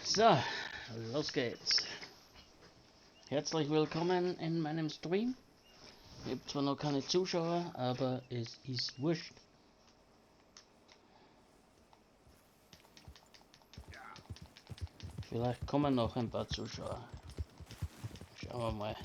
So, los geht's. Herzlich willkommen in meinem Stream. Ich habe zwar noch keine Zuschauer, aber es ist wurscht. Vielleicht kommen noch ein paar Zuschauer. Schauen wir mal.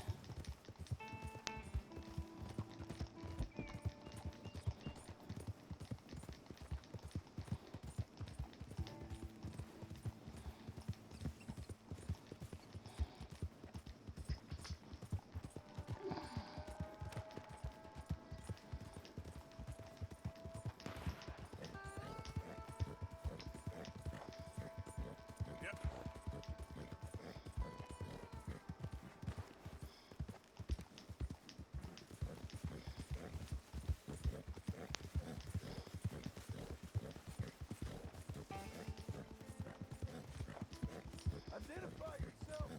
Identify yourself.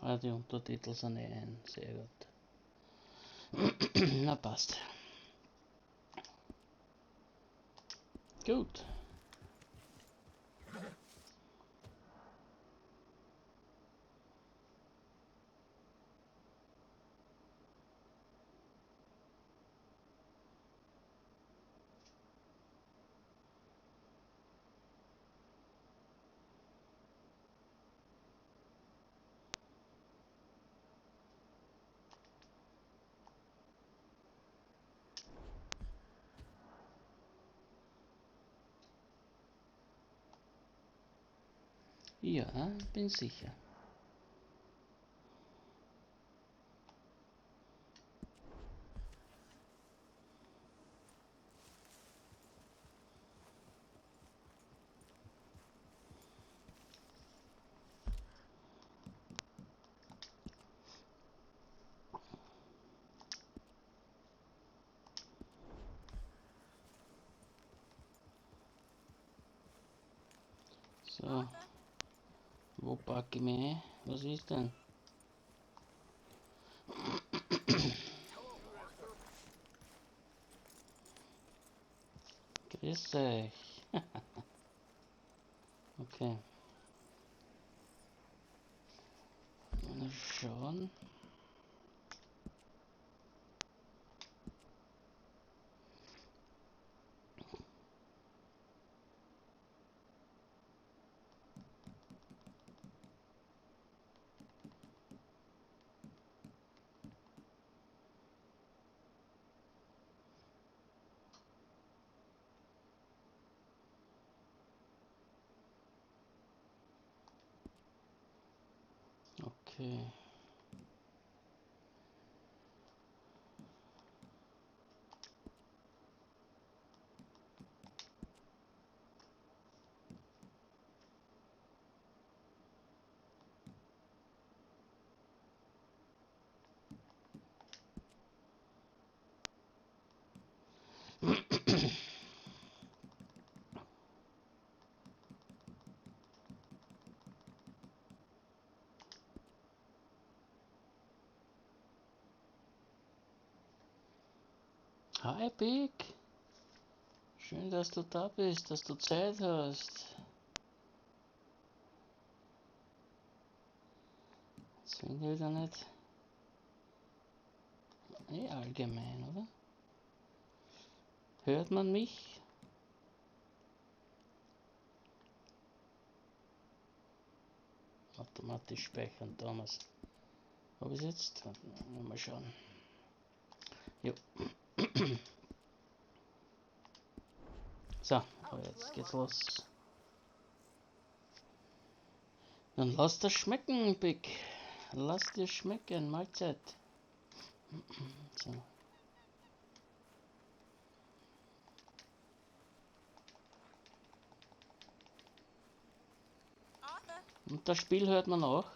Ah, die Untertitel sind eh ein. Sehr gut. Na passt. Gut. Ja, bin sicher. So, wo packe ich mich ein? Was ist denn? Grüß euch. Okay. Mal schauen. Okay. Hi Big. Schön, dass du da bist, dass du Zeit hast. Zwingt wieder nicht. Allgemein, oder? Hört man mich? Automatisch speichern, damals. Habe ich jetzt? Mal schauen. Jo. So, jetzt geht's los. Dann lass das schmecken, Big. Lass dir schmecken, Mahlzeit. So. Und das Spiel hört man auch.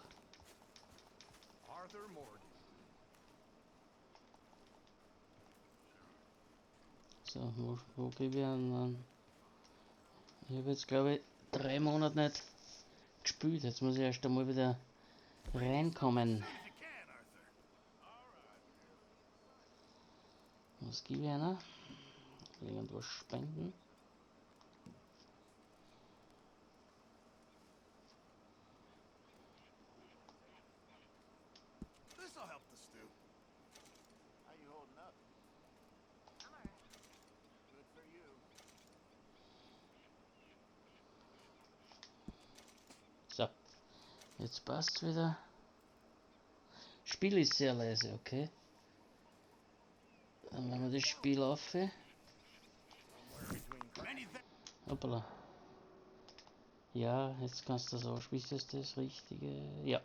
So, wo gebe ich einen? Ich habe jetzt glaube ich 3 Monate nicht gespielt. Jetzt muss ich erst einmal wieder reinkommen. Was gebe ich einer? Irgendwas spenden. So, jetzt passt's wieder. Spiel ist sehr leise, okay. Dann machen wir das Spiel auf. Hoppala. Ja, jetzt kannst du das ausspielen. Ist das Richtige? Ja.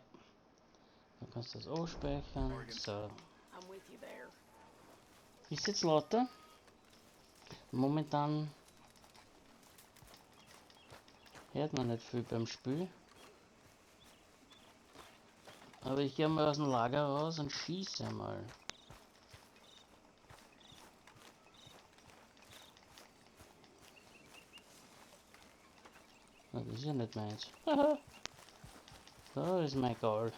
Dann kannst du das ausspeichern. So. Ist jetzt lauter? Momentan hört man nicht viel beim Spiel. Aber ich gehe mal aus dem Lager raus und schieße mal. Na, das ist ja nicht meins. Da ist mein Goal.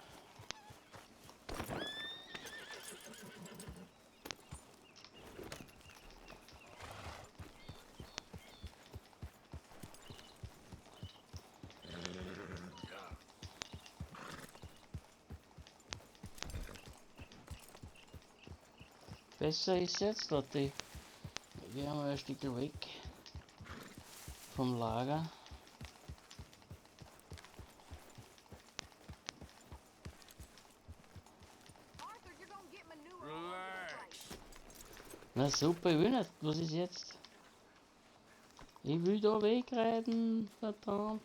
Besser ist jetzt, Leute. Wir haben ein Stück weg vom Lager. Na super, ich will nicht. Was ist jetzt? Ich will da wegreiten, verdammt.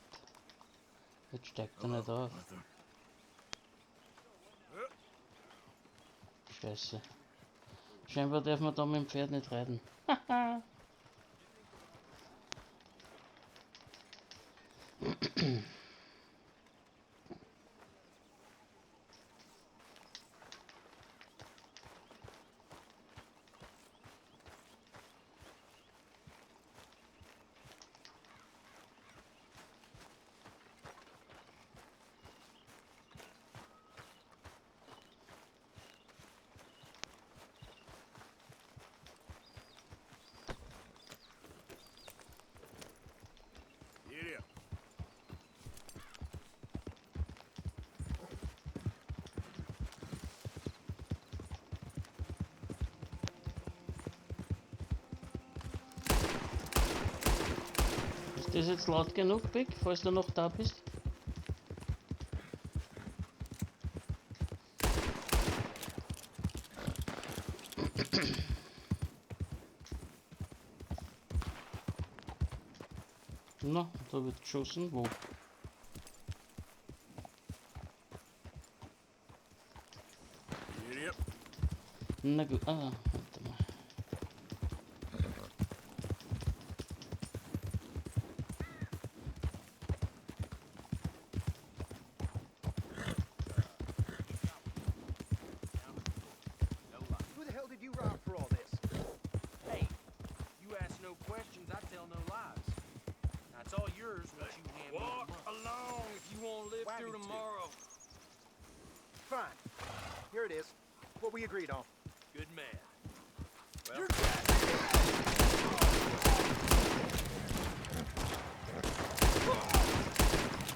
Jetzt steigt er nicht auf. Scheiße. Scheinbar darf man da mit dem Pferd nicht reiten. Haha. Ist das jetzt laut genug, Big, falls du noch da bist? Na, da wird geschossen. Wo? Na gut, warte mal. Who the hell did you rob for all this? Hey, you ask no questions, I tell no lies. That's all yours once you hand me the money. Walk along if you won't live through tomorrow. Fine. Here it is. What we agreed on. Good man. Well,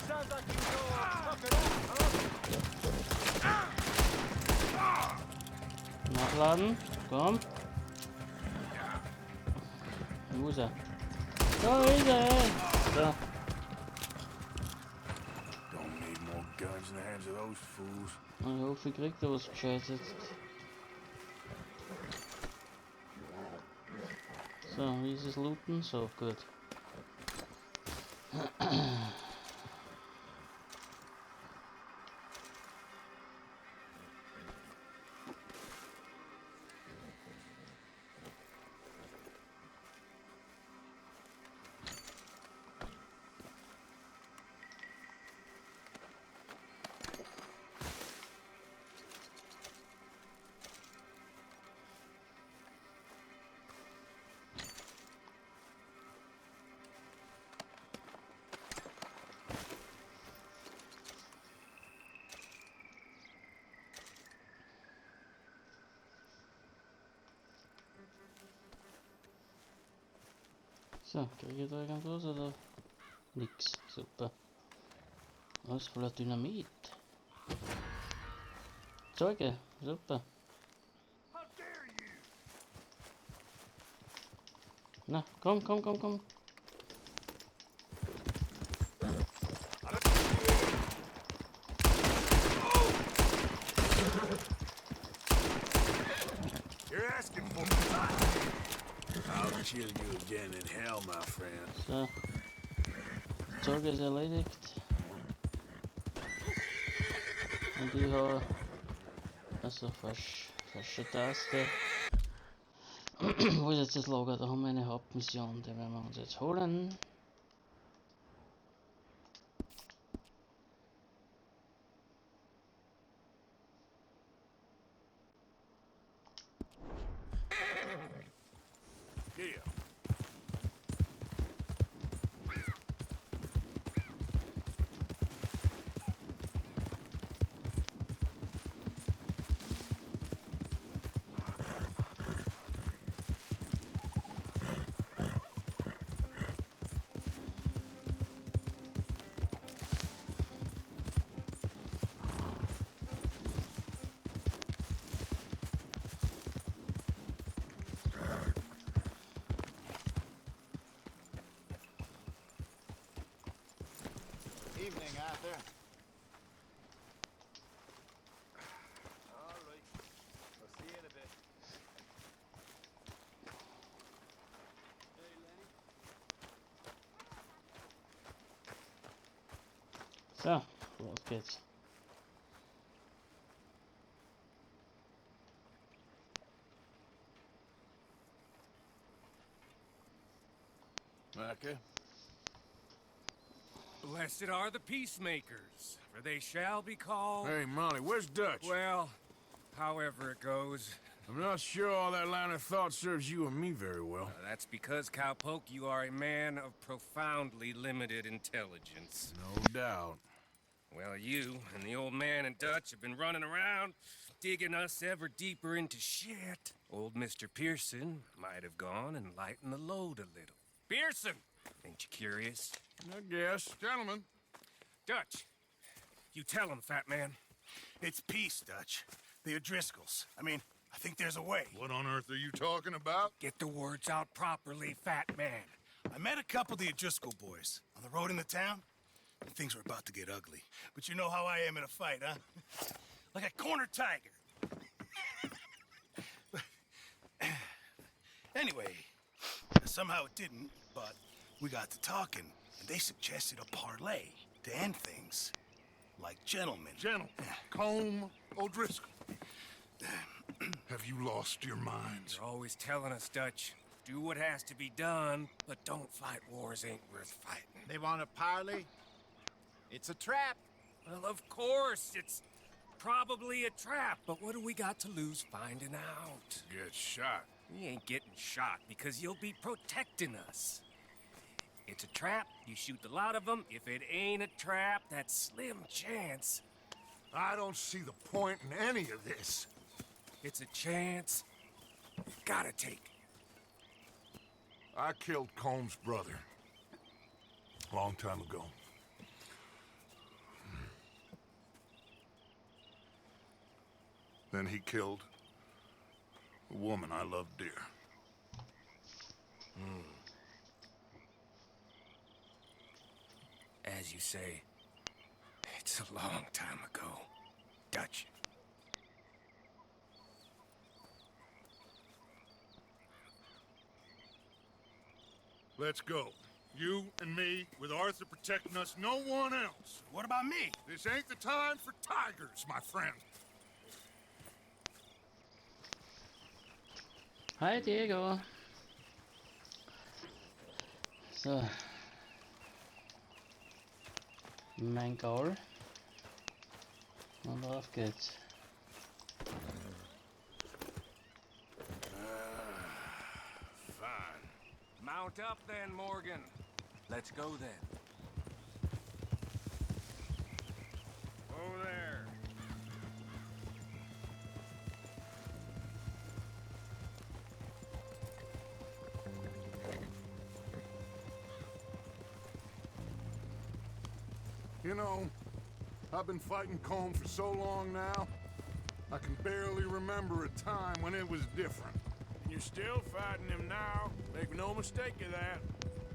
sounds like you know tough it out, huh? Aufladen. Komm. Wo ist er? Da ist er! So. Don't need more guns in the hands of those fools. Ich hoffe, ich krieg da was Gescheites jetzt. So, wie ist es looten? So, gut. So, kriege ich da irgendwas oder? Nix, super. Alles voller Dynamit. Zeuge, super. Na, komm, komm, komm, komm. You're asking for I'll kill you again in hell, my friend. So. Zeuge ist erledigt. Und ich habe also falsche Taste. Wo ist jetzt das Lager? Da haben wir eine Hauptmission, die werden wir uns jetzt holen. Here. Evening, Arthur. All right. I'll see you in a bit. Hey, Lenny. So, los geht's. Micah? Blessed are the peacemakers, for they shall be called... Hey, Molly, where's Dutch? Well, however it goes. I'm not sure all that line of thought serves you and me very well. That's because, Cowpoke, you are a man of profoundly limited intelligence. No doubt. Well, you and the old man and Dutch have been running around, digging us ever deeper into shit. Old Mr. Pearson might have gone and lightened the load a little. Pearson! Ain't you curious? I guess. Gentlemen. Dutch, you tell him, fat man. It's peace, Dutch. The O'Driscolls. I mean, I think there's a way. What on earth are you talking about? Get the words out properly, fat man. I met a couple of the O'Driscoll boys on the road into town, and things were about to get ugly. But you know how I am in a fight, huh? Like a corner tiger. Anyway, somehow it didn't, but we got to talking, and they suggested a parlay to end things. Like gentlemen. Gentlemen. Combe O'Driscoll. Have you lost your minds? You're always telling us, Dutch, do what has to be done, but don't fight wars ain't worth fighting. They want a parley? It's a trap. Well, of course, it's probably a trap, but what do we got to lose finding out? Get shot. We ain't getting shot because you'll be protecting us. It's a trap, you shoot a lot of them. If it ain't a trap, that's slim chance. I don't see the point in any of this. It's a chance you gotta take. I killed Combs' brother. A long time ago. Then he killed A woman I love dear. As you say, it's a long time ago. Dutch. Let's go. You and me, with Arthur protecting us, no one else. What about me? This ain't the time for tigers, my friend. Hi Diego. So. Mein Goal. Und auf geht's. Fine. Mount up then, Morgan. Let's go then. Oh, there. You know, I've been fighting Combe for so long now, I can barely remember a time when it was different. And you're still fighting him now. Make no mistake of that.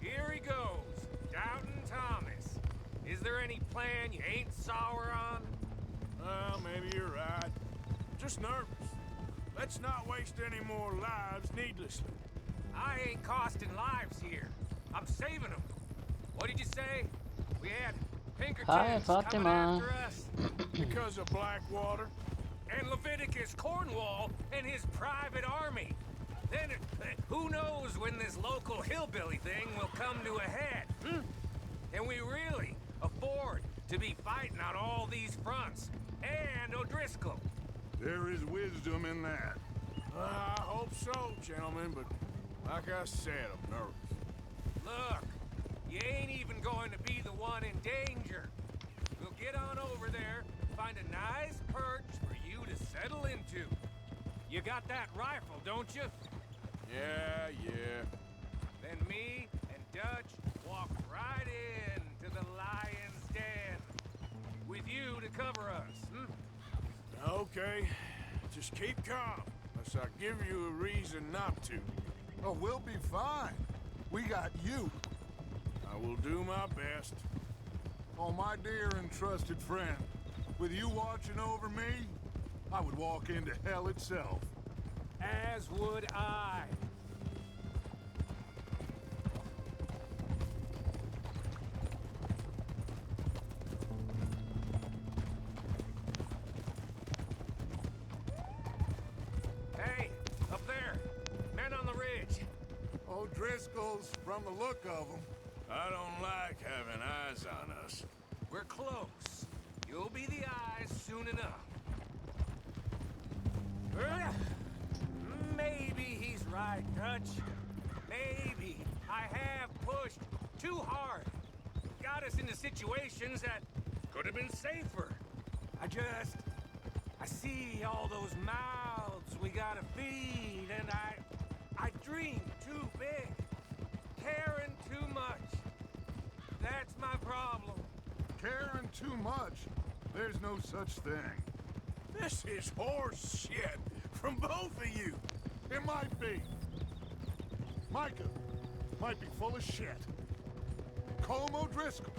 Here he goes. Doubting Thomas. Is there any plan you ain't sour on? Well, maybe you're right. Just nervous. Let's not waste any more lives needlessly. I ain't costing lives here. I'm saving them. What did you say? We had Pinkertons coming Fatima. after us? Because of Blackwater. And Leviticus Cornwall and his private army. Then, who knows when this local hillbilly thing will come to a head? Can we really afford to be fighting on all these fronts? And O'Driscoll. There is wisdom in that. I hope so, gentlemen, but like I said, I'm nervous. Look, you ain't even going to be the one in danger. We'll get on over there, find a nice perch for you to settle into. You got that rifle, don't you? Yeah. Then me and Dutch walk right in to the lion's den. With you to cover us, Okay. Just keep calm, unless I give you a reason not to. Oh, we'll be fine. We got you. I will do my best. Oh, my dear and trusted friend. With you watching over me, I would walk into hell itself. As would I. Hey, up there. Men on the ridge. O'Driscoll's, from the look of them. I don't like having eyes on us. We're close. You'll be the eyes soon enough. Maybe he's right, Dutch. Maybe I have pushed too hard. Got us into situations that could have been safer. I see all those mouths we gotta feed, and I dream too big. Caring too much. That's my problem. Caring too much. There's no such thing. This is horse shit from both of you. It might be. Micah might be full of shit. Colm O'Driscoll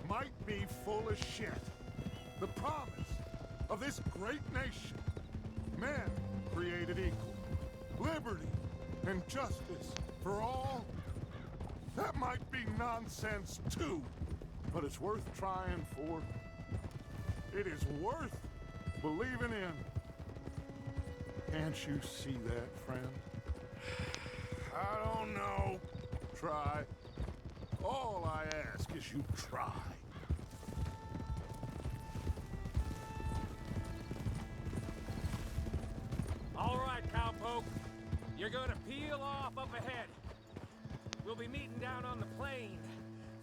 might be full of shit. The promise of this great nation. Men created equal. Liberty and justice for all. That might be nonsense too, but it's worth trying for. It is worth believing in. Can't you see that, friend? I don't know. Try. All I ask is you try. All right, cowpoke. You're gonna peel off up ahead. We'll be meeting down on the plain.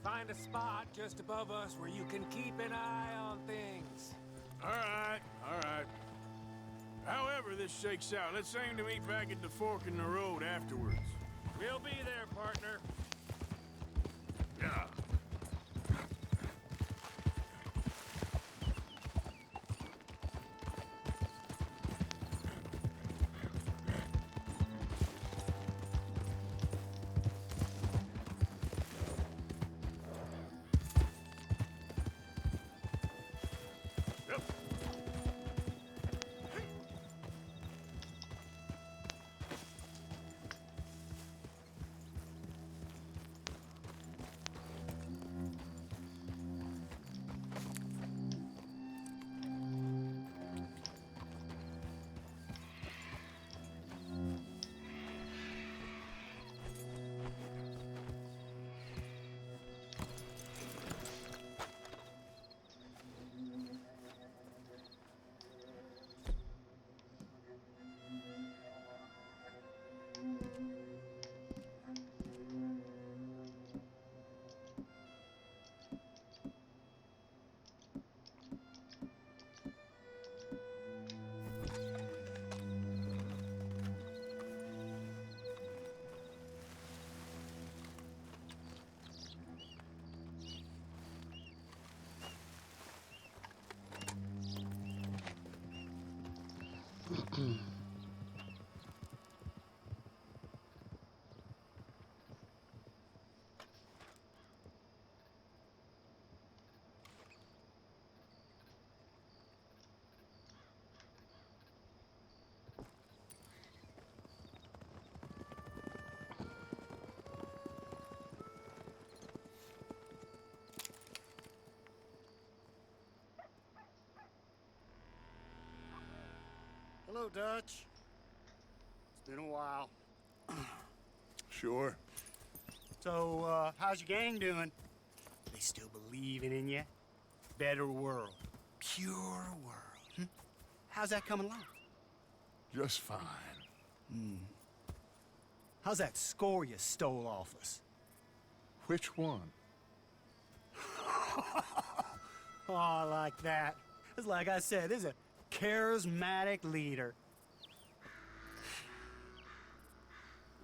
Find a spot just above us where you can keep an eye on things. All right. However this shakes out, let's aim to meet back at the fork in the road afterwards. We'll be there, partner. Yeah. Hello, Dutch. It's been a while. Sure. So, how's your gang doing? They still believing in you? Better world. Pure world. Hmm? How's that coming along? Just fine. How's that score you stole off us? Which one? Oh, I like that. It's like I said, this is a charismatic leader.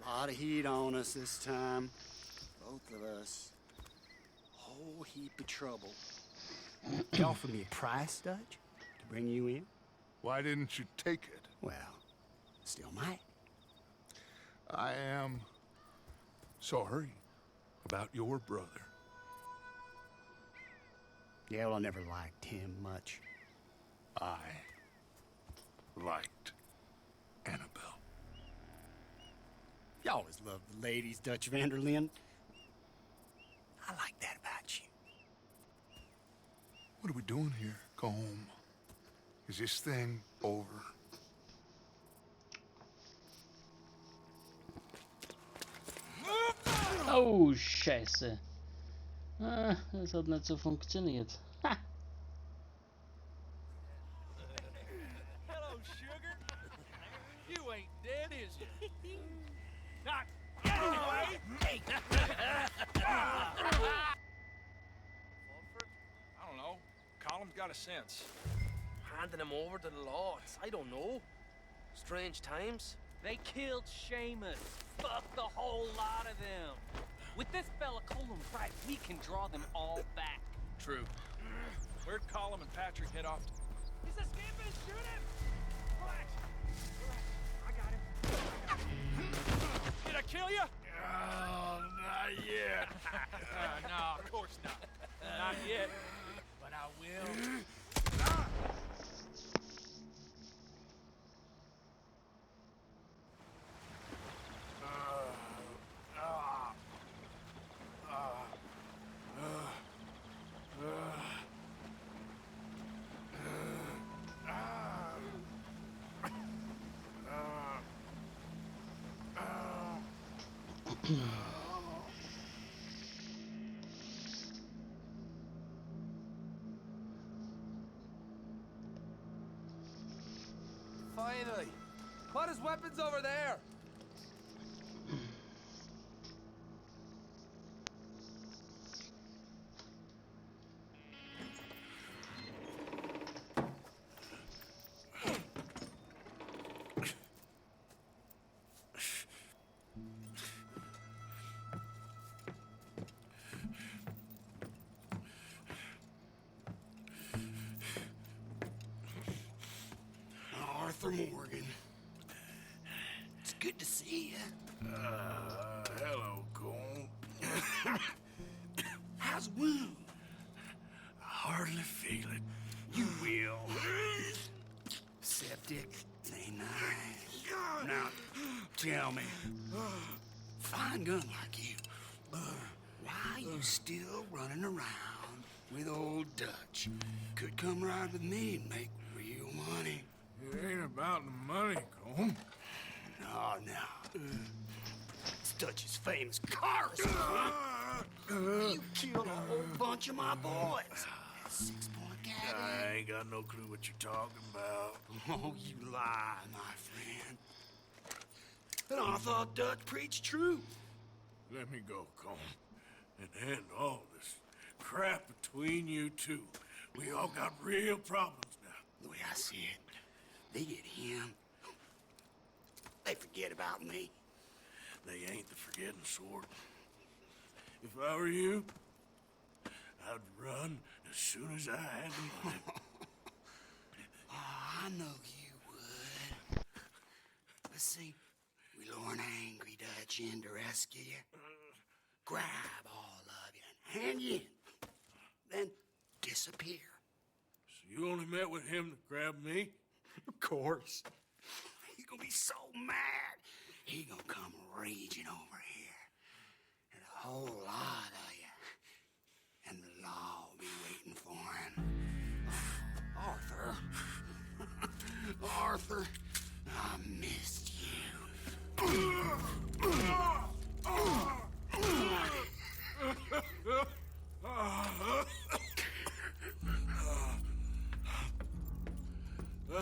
Lot of heat on us this time. Both of us. Whole heap of trouble. You offered me a price, Dutch, to bring you in? Why didn't you take it? Well, still might. I am sorry about your brother. Yeah, well, I never liked him much. I liked Annabelle. You always loved the ladies, Dutch Vanderlyn. I like that about you. What are we doing here, Combe? Is this thing over? Oh, Scheiße. Ah, das hat nicht so funktioniert. Ha! Hello, sugar. You ain't dead, is you? Not anyway. I don't know. Column's got a sense. Handing him over to the lords. I don't know. Strange times. They killed Seamus. Fuck the whole lot of them. With this fella Colum right, we can draw them all back. True. Where'd Colum and Patrick head off to? He's escaping. Shoot him. Relax. Relax. I got him. Did I kill you? Oh, not yet. No, of course not. Not yet. But I will. Finally. Put his weapons over there. Arthur Morgan. It's good to see you. Hello, Combe. How's the wound? I hardly feel it. You will. Septic. Ain't nice. Now, tell me. Fine gun like you. Why you still running around with old Dutch? Could come ride with me and make real money. It ain't about the money, Combe. No, no. It's Dutch's famous car. You killed a whole bunch of my boys. That 6-point cabin. I ain't got no clue what you're talking about. Oh, you lie, my friend. And I thought Dutch preached truth. Let me go, Combe. And end all this crap between you two. We all got real problems now. The way I see it, they get him. They forget about me. They ain't the forgetting sort. If I were you, I'd run as soon as I had the money. Oh, I know you would. Let's see. We lure an angry Dutch in to rescue you. Grab all of you and hand you in. Then disappear. So you only met with him to grab me? Of course. He's gonna be so mad. He gonna come raging over here. And a whole lot of you. And the law will be waiting for him. Arthur. Arthur. go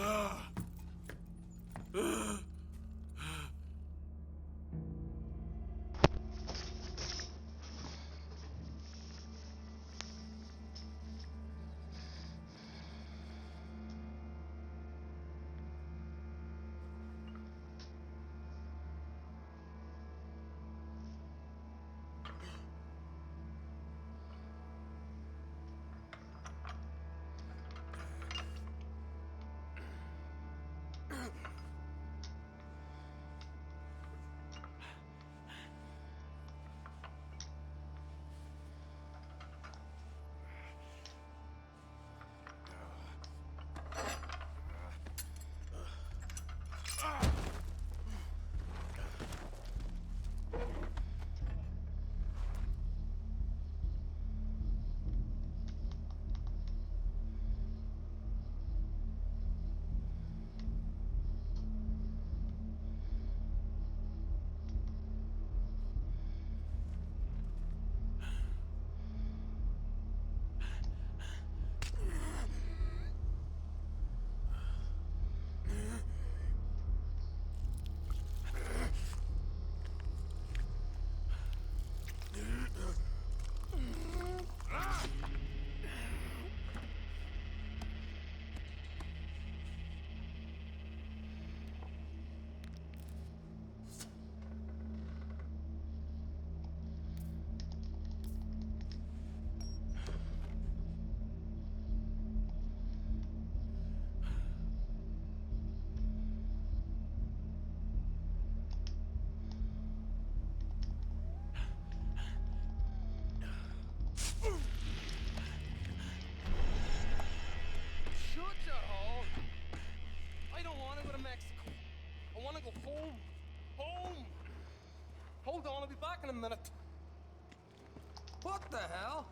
home. Home! Hold on, I'll be back in a minute. What the hell?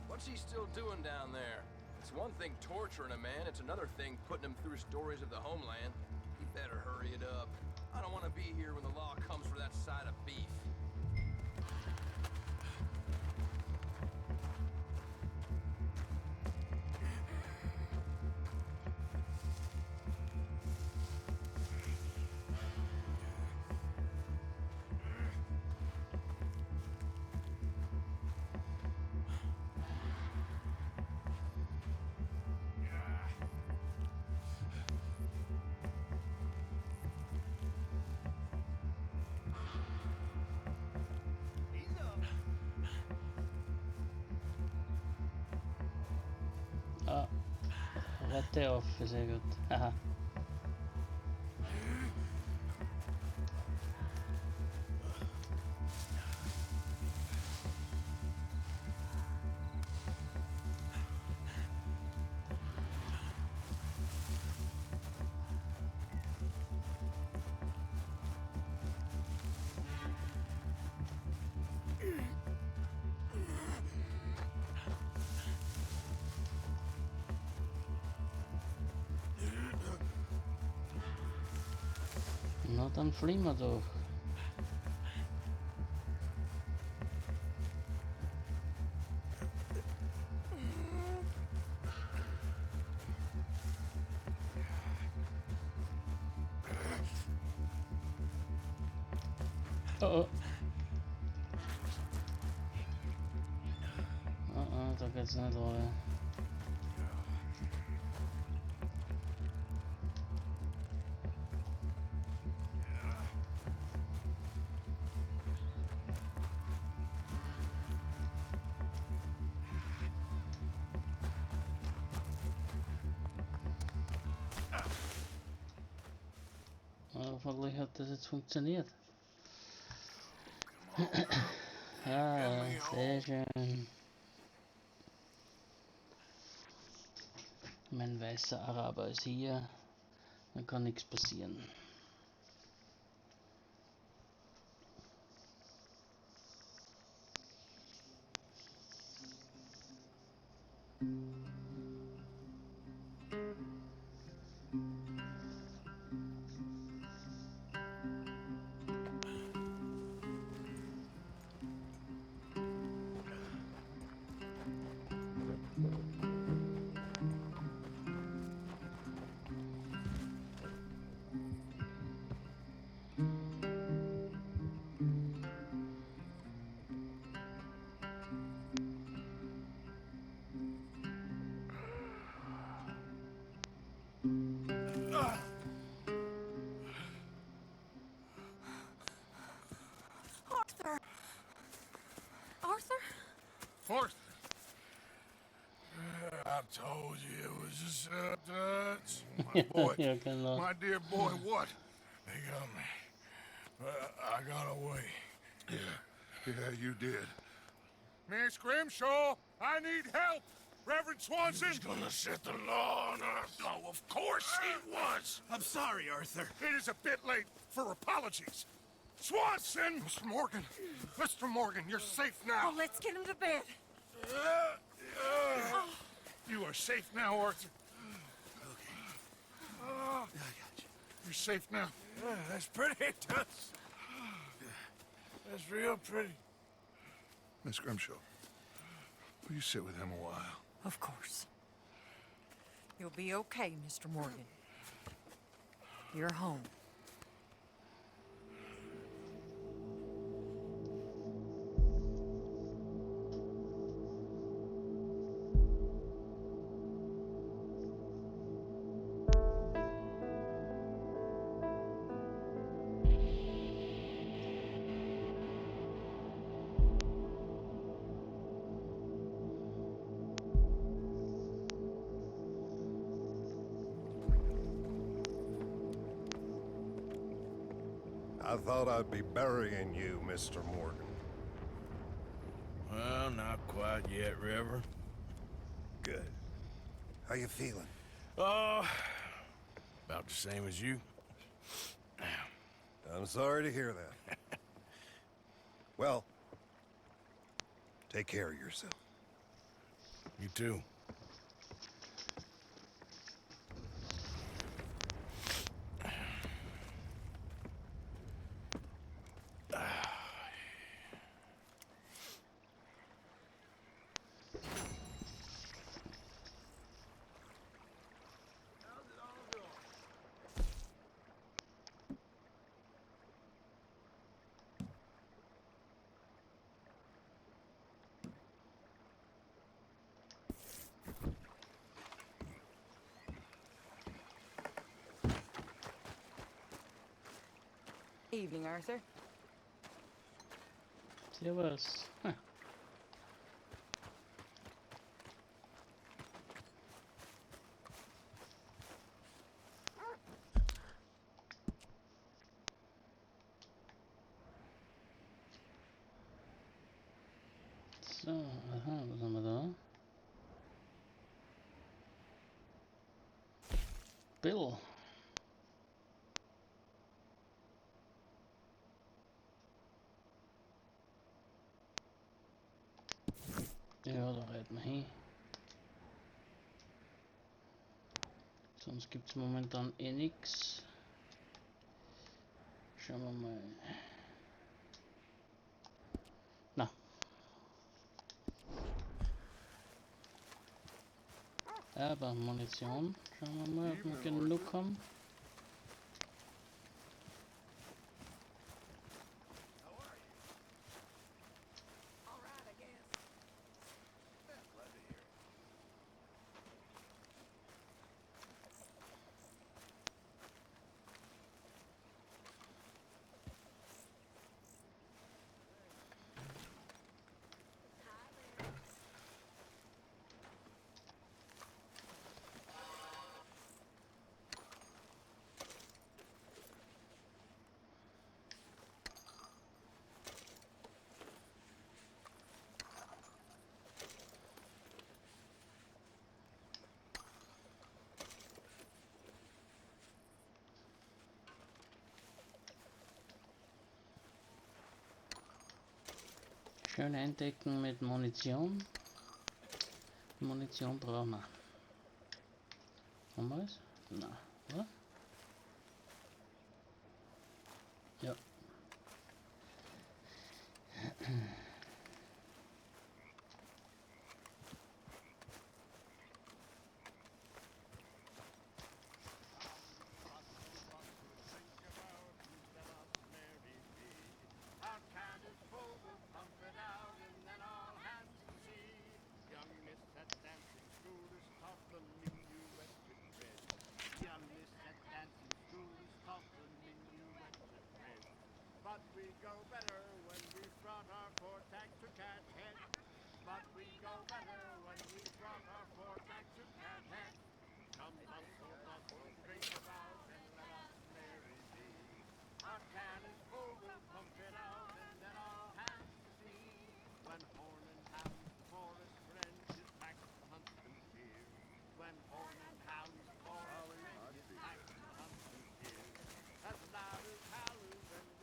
What's he still doing down there? It's one thing torturing a man, it's another thing putting him through stories of the homeland. He better hurry it up. I don't want to be here when the law comes for that side of beef. Rette off, sehr gut. Haha. Na, dann fliehen wir doch. Oh, da geht's nicht weiter. Hoffentlich hat das jetzt funktioniert. Ah, sehr schön. Mein weißer Araber ist hier. Dann kann nichts passieren. Arthur! Arthur? Fourth. I told you it was a sentence. My boy, Jag kan då. my dear boy, what? They got me. I got away. Yeah, you did. Miss Grimshaw, I need help. Reverend Swanson. He's gonna set the law on us. Oh, of course he was. I'm sorry, Arthur. It is a bit late for apologies. Swanson! Mr. Morgan, you're safe now. Oh, let's get him to bed. You are safe now, Arthur. Okay. I got you. You're safe now. That's pretty, Tuts. That's real pretty. Miss Grimshaw, will you sit with him a while? Of course. You'll be okay, Mr. Morgan. You're home. I thought I'd be burying you, Mr. Morgan. Well, not quite yet, Reverend. Good. How you feeling? Oh, about the same as you. I'm sorry to hear that. Well, take care of yourself. You too. Evening, Arthur. Servus. Huh. So, aha, was haben wir da? Bill. Ja, da reiten wir hin. Sonst gibt es momentan eh nichts. Schauen wir mal. Na. Aber Munition. Schauen wir mal, ob wir genug haben. Schön eindecken mit Munition. Munition brauchen wir. Haben wir es? Nein, oder? Ja.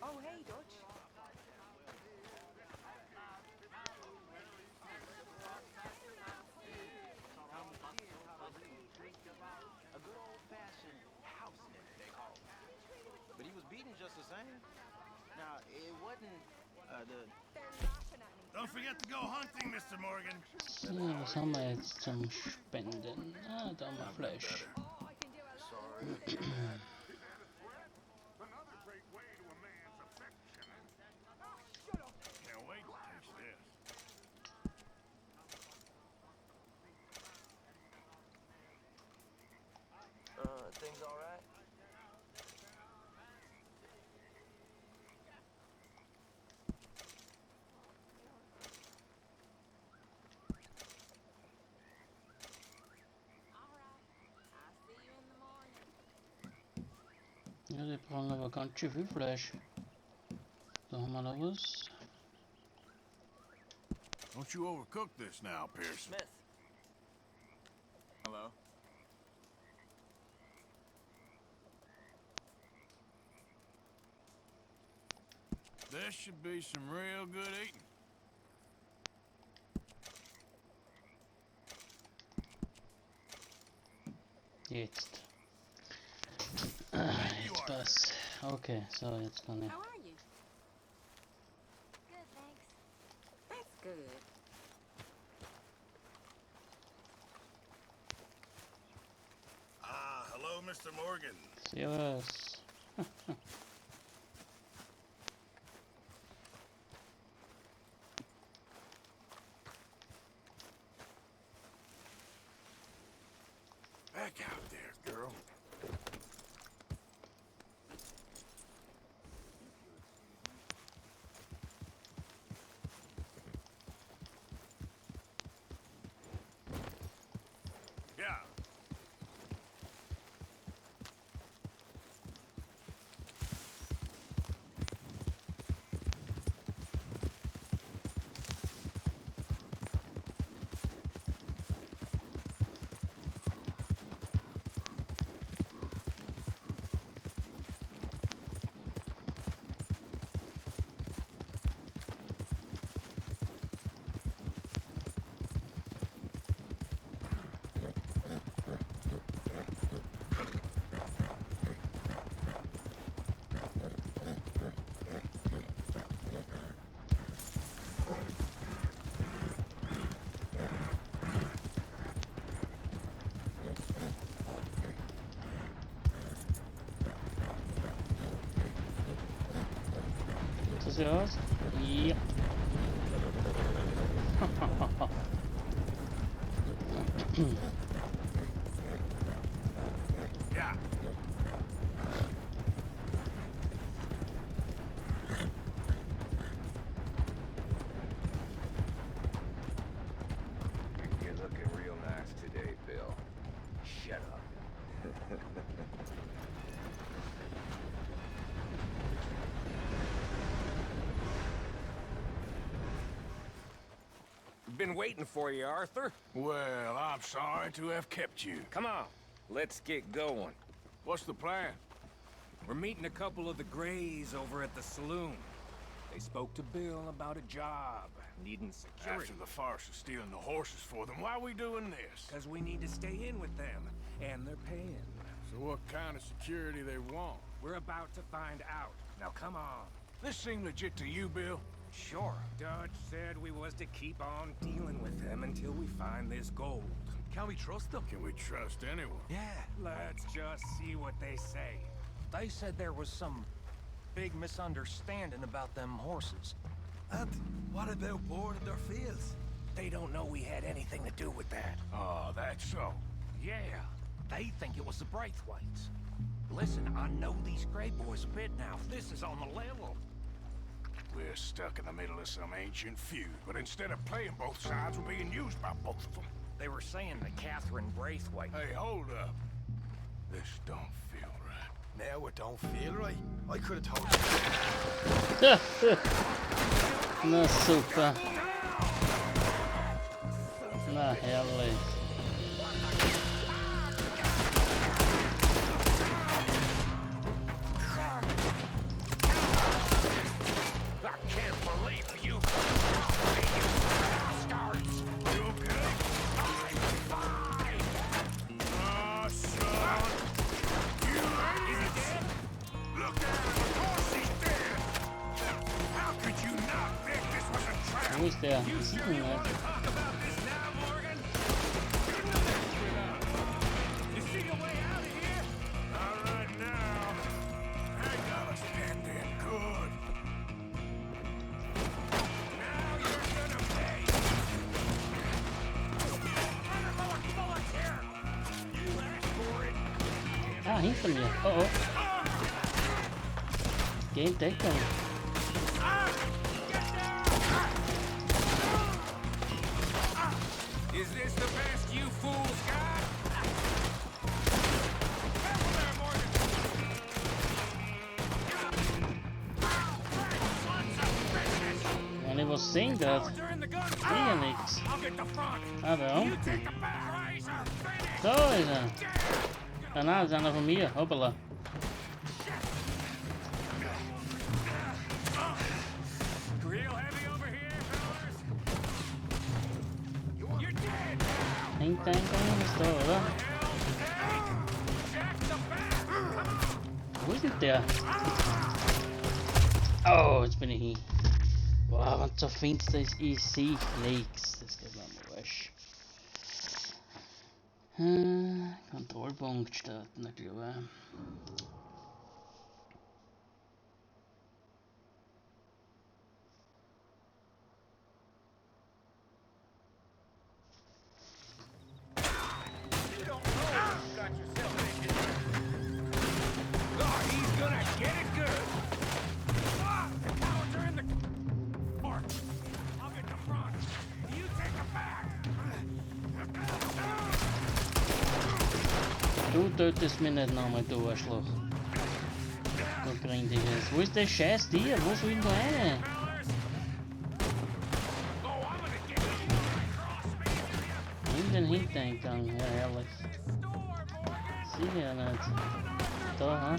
Oh, hey, Dutch. A good old-fashioned house nigga, they call him. But he was beaten just the same. Now, it wasn't, Don't forget to go hunting, Mr. Morgan. So, was haben wir jetzt zum Spenden? Ah, da haben wir Fleisch. Another great way to a man's affection. Can't wait to taste this. things all right? Ja, die brauchen aber ganz schön viel Fleisch. Da haben wir noch was. Don't you overcook this now, Pearson. Smith. Hello? This should be some real good eating. Jetzt. Jetzt passt. Okay, so jetzt kann ich. How are you? Good, thanks. That's good. Ah, hello, Mr. Morgan. Servus. Back out there, girl. Yeah. So sieht aus. Ja. Yeah. You're looking real nice today, Bill. Shut up. Been waiting for you, Arthur. Well, I'm sorry to have kept you. Come on, let's get going. What's the plan? We're meeting a couple of the Greys over at the saloon. They spoke to Bill about a job, needing security. After the farce of stealing the horses for them, why are we doing this? Because we need to stay in with them, and they're paying. So what kind of security they want? We're about to find out. Now come on. This seem legit to you, Bill? Sure. Dutch said we was to keep on dealing with them until we find this gold. Can we trust them? Can we trust anyone? Yeah. Let's just see what they say. They said there was some big misunderstanding about them horses. And what about boarding their fields? They don't know we had anything to do with that. Oh, that's so. Yeah. They think it was the Braithwaites. Listen, I know these Grey Boys a bit now. This is on the level. We're stuck in the middle of some ancient feud, but instead of playing both sides, we're being used by both of them. They were saying that Catherine Braithwaite... Hey, hold up. This don't feel right. Now it don't feel right. I could have told you. Na super. Na herrlich. Wo ist der? Ich sieht ihn nicht. Ah, hinter mir. Oh oh. Geh in Deckung. Is this the best you fools got? Und ich was sehen dort. Sehe ja nix. Ah, da unten. Da ist er. Ah nein, das ist einer von mir. Hoppala. Hängt ein ist da, oder? Wo ist denn der? Oh, jetzt bin ich hin. Boah, wenn es so finster ist, ich sehe nichts. Das geht mir am Arsch. Kontrollpunkt starten, ich glaube. Du tötest mich nicht nochmal, du Arschloch. Du grindiges. Wo ist der scheiß Tier? Wo soll ich da rein? In den Hintereingang, ja herrlich. Sieh ja nicht. Da, ha?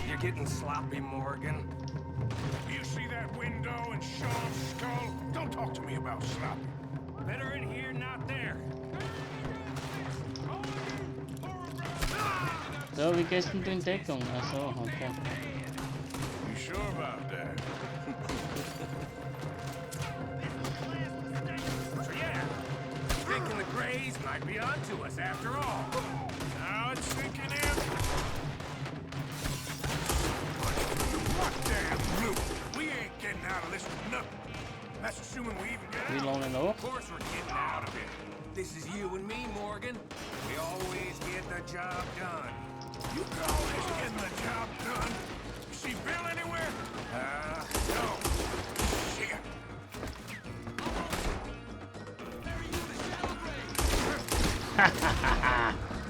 You're getting sloppy, Morgan. You see that window and Sean's skull? Don't talk to me about sloppy. Better in here, not there. So, wie gehst denn du in Deckung? Ach so, okay. You sure about that? So yeah, thinking the Greys might be onto us after all. Now it's sinking in. What damn loot? We ain't getting out of this with nothing. That's assuming we even get out. Reloading up. Of course we're getting out of it. This is you and me, Morgan. We always get the job done. You call this getting the job done? You see Bill anywhere? No. Shit.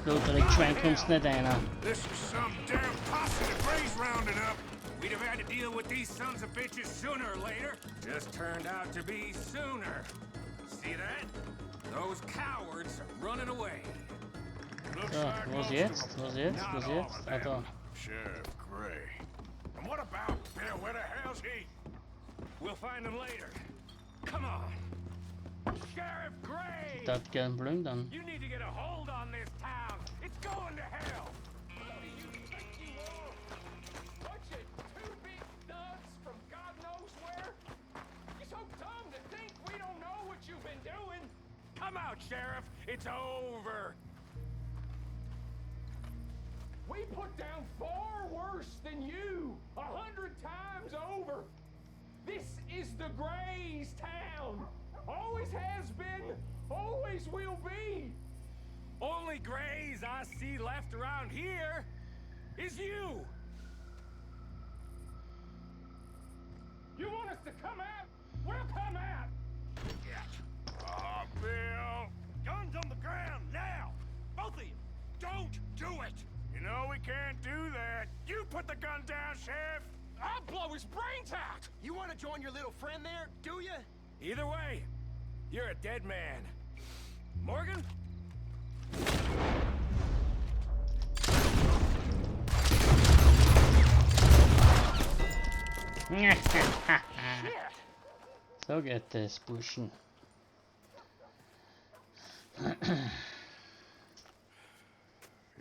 Du Dreckschwein kommst nicht einer. This is some damn posse the Greys rounded up. We'd have had to deal with these sons of bitches sooner or later. Just turned out to be sooner. See that? Those cowards are running away. So, was jetzt? Was jetzt? Was jetzt? Ah, da. Sheriff Gray. And what about Bill? Where the hell's he? We'll find him later. Come on. Sheriff Gray! Dat gern plündern. You need to get a hold on this town. It's going to hell. What do you think you are? Bunch of two big thugs from God knows where? You're so dumb to think we don't know what you've been doing. Come out, Sheriff. It's over. We put down far worse than you, 100 times over. This is the Grays' town. Always has been, always will be. Only Grays I see left around here is you. You want us to come out? We'll come out. Oh, Bill. Guns on the ground now. Both of you. Don't do it. You know we can't do that. You put the gun down, Sheriff. I'll blow his brains out. You want to join your little friend there, do you? Either way, you're a dead man. Morgan? So geht das, Burschen. He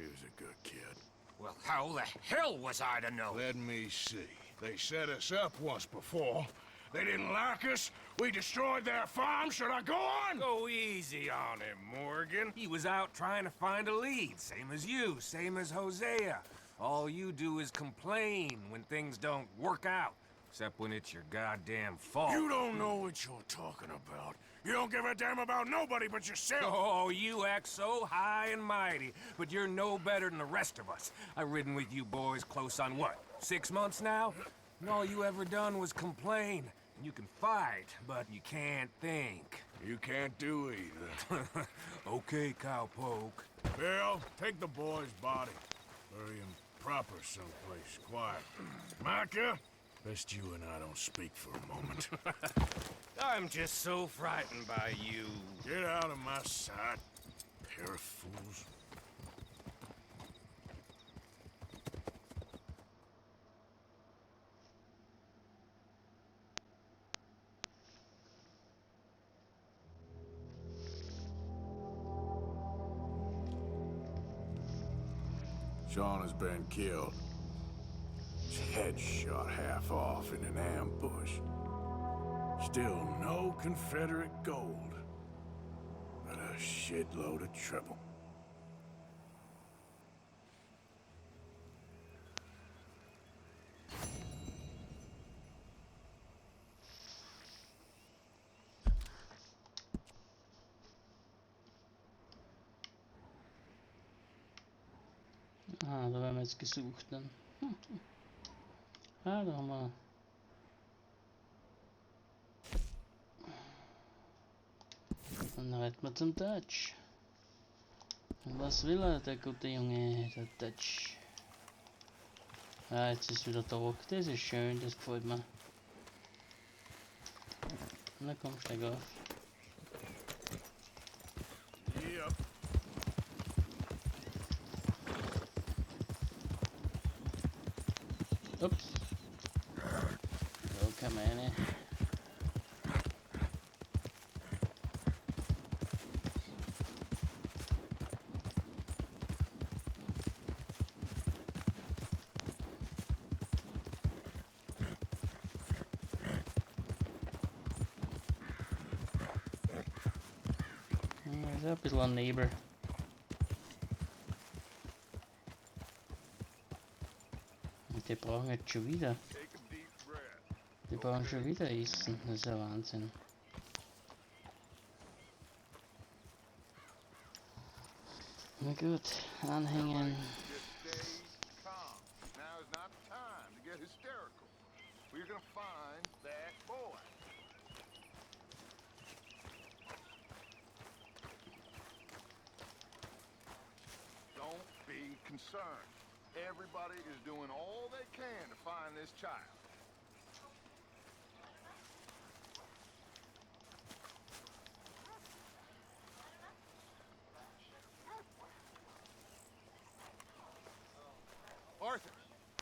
was a good kid. Well, how the hell was I to know? Let me see. They set us up once before. They didn't like us. We destroyed their farm. Should I go on? Go easy on him, Morgan. He was out trying to find a lead. Same as you, same as Hosea. All you do is complain when things don't work out. Except when it's your goddamn fault. You don't know what you're talking about. You don't give a damn about nobody but yourself. Oh, you act so high and mighty, but you're no better than the rest of us. I've ridden with you boys close on what, 6 months now? And all you ever done was complain. You can fight, but you can't think. You can't do either. Okay, cowpoke. Bill, take the boy's body. Bury him proper someplace quiet. Micah, best you and I don't speak for a moment. I'm just so frightened by you. Get out of my sight, pair of fools. Sean has been killed. His head shot half off in an ambush. Still no Confederate gold, but a shitload of trouble. Ah, da werden wir jetzt gesucht dann. Ah, da haben wir. Dann reiten wir zum Dutch. Und was will er, der gute Junge, der Dutch? Ah, jetzt ist wieder Tag. Das ist schön, das gefällt mir. Na komm, steig auf. Yep. Ups. So kann man eine. Ist ein bisschen ein Nebel. Und die brauchen jetzt schon wieder. Die brauchen schon wieder Essen. Das ist ja Wahnsinn. Na gut, anhängen. Concerned. Everybody is doing all they can to find this child.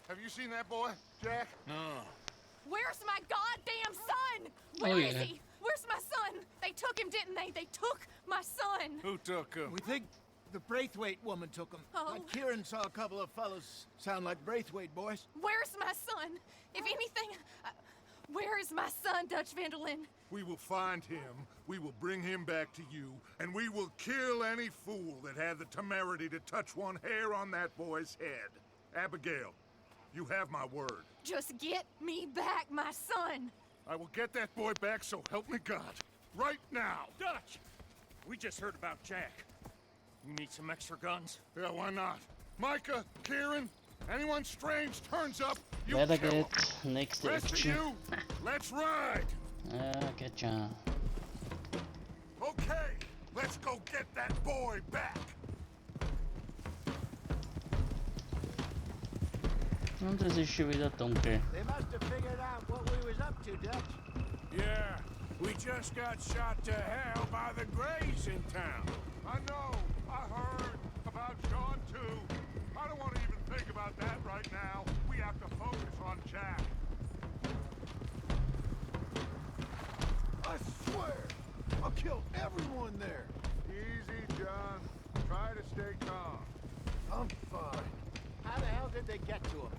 Have you seen that boy, Jack? No. Where's my goddamn son? Where is he? Where's my son? They took him, didn't they? They took my son. Who took him? We think the Braithwaite woman took him. Oh. Kieran saw a couple of fellows sound like Braithwaite boys. Where's my son? If anything, where is my son, Dutch Van der Linde? We will find him, we will bring him back to you, and we will kill any fool that had the temerity to touch one hair on that boy's head. Abigail, you have my word. Just get me back, my son. I will get that boy back, so help me God. Right now. Dutch! We just heard about Jack. You need some extra guns? Yeah, why not? Micah, Kieran, anyone strange turns up, you Weiter kill 'em. geht's. Nächste Rest of Action. you, let's ride. Geht schon. Okay, let's go get that boy back. Und es ist schon wieder dunkel. They must have figured out what we was up to, Dutch. Yeah, we just got shot to hell by the Greys in town. I know, I heard about Sean too. I don't want to even think about that right now. We have to focus on Jack. I swear, I'll kill everyone there. Easy, John. Try to stay calm. I'm fine. How the hell did they get to him?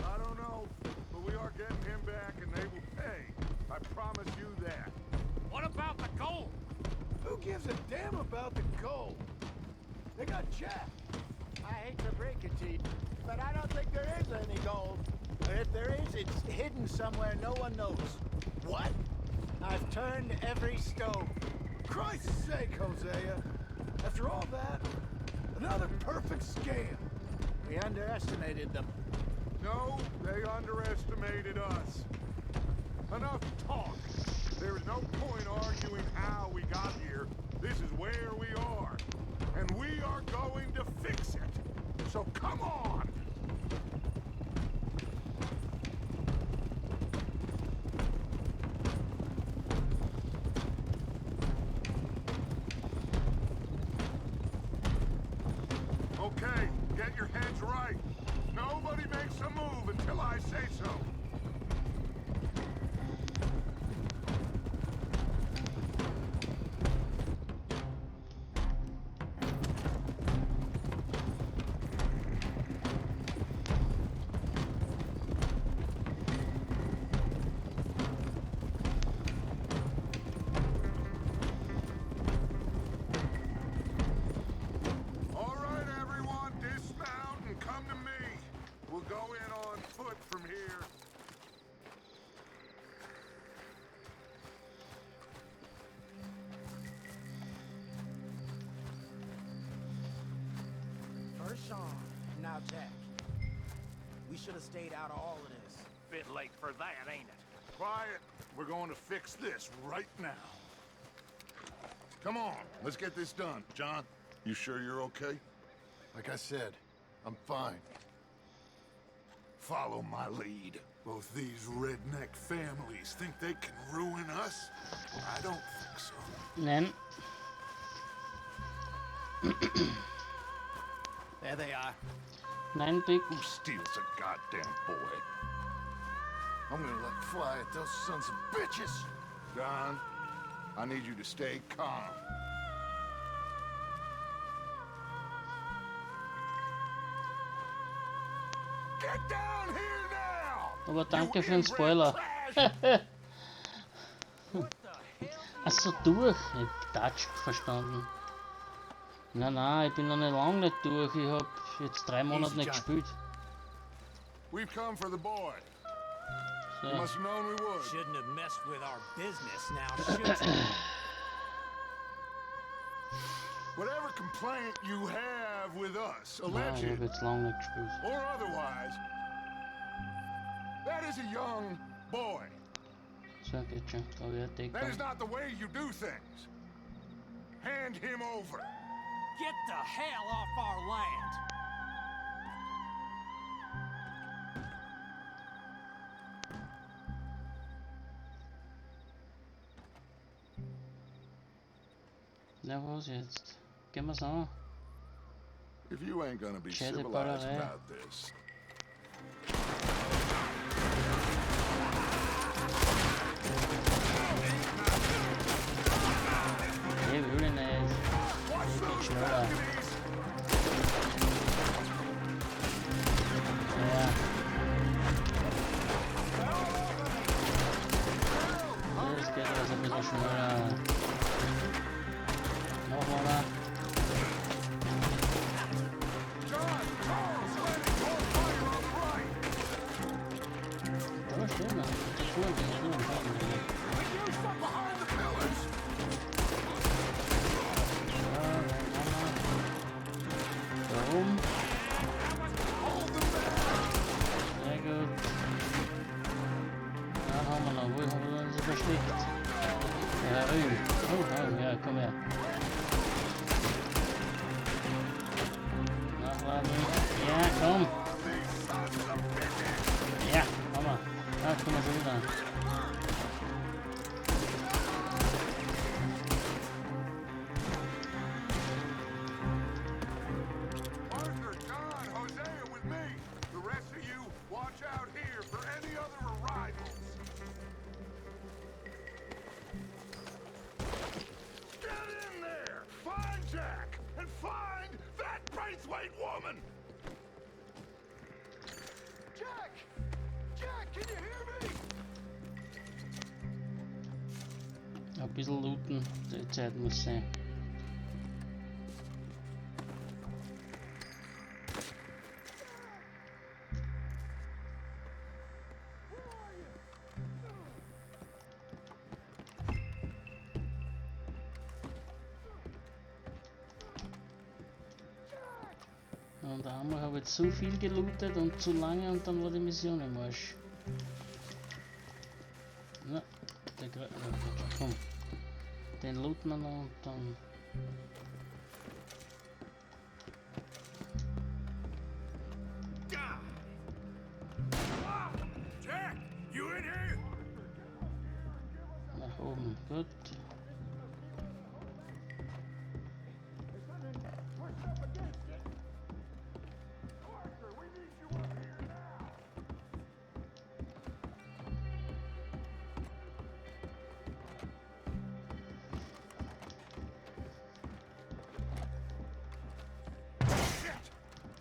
I don't know, but we are getting him back and they will pay. I promise you that. What about the gold? Who gives a damn about the gold? They got Jack. I hate to break it to you, but I don't think there is any gold. Or if there is, it's hidden somewhere no one knows. What? I've turned every stone. Christ's sake, Hosea. After all that, another perfect scam. We underestimated them. No, they underestimated us. Enough talk. There is no point arguing how we got here. This is where we are. And we are going to fix it. So come on! Okay, get your heads right. Nobody makes a move until I say so. All right, everyone, dismount and come to me. We'll go in on foot from here. First Sean, now Jack. We should have stayed out of all of this. Bit late for that, ain't it? Quiet. We're going to fix this right now. Come on, let's get this done. John, you sure you're okay? Like I said, I'm fine. Follow my lead. Both these redneck families think they can ruin us? I don't think so. Nein. There they are. Nein, Big. Who steals a goddamn boy? I'm gonna let fly at those sons of bitches. John, I need you to stay calm. Get down here now! Aber danke für den Spoiler. Achso, durch. Ich hab Dutch verstanden. Nein, ich bin noch nicht lange nicht durch. Ich hab jetzt 3 Monate nicht gespielt. We've come for the boy. So. You must have known we would. Shouldn't have messed with our business now, should you? Whatever complaint you have with us, Nein, alleged ich hab jetzt lange nicht gespielt. or otherwise, that is a young boy. So, geht schon. Da wird der That is kommen. not the way you do things. Hand him over. Get the hell off our land! Na was jetzt? Gehen wir's an. If you ain't gonna be Schädeballerei. civilized about this, Warum? Sehr gut. Dann haben wir noch. Wo haben wir uns versteckt? Ja, Rühm. Oh, ja, komm her. Nachladen. Ja, komm. Ja, Hammer. Ah, komm mal schon wieder. Arthur, John, Hosea with me. The rest of you, watch out here for any other arrivals. Get in there! Find Jack! And find that Braithwaite woman! Jack! Jack, can you hear me? Ein bisschen looten, die Zeit muss sein. Und einmal habe ich jetzt so viel gelootet und zu lange und dann war die Mission im Arsch. Na, der komm. Den looten wir noch und dann. Jack, you in here? Nach oben, gut.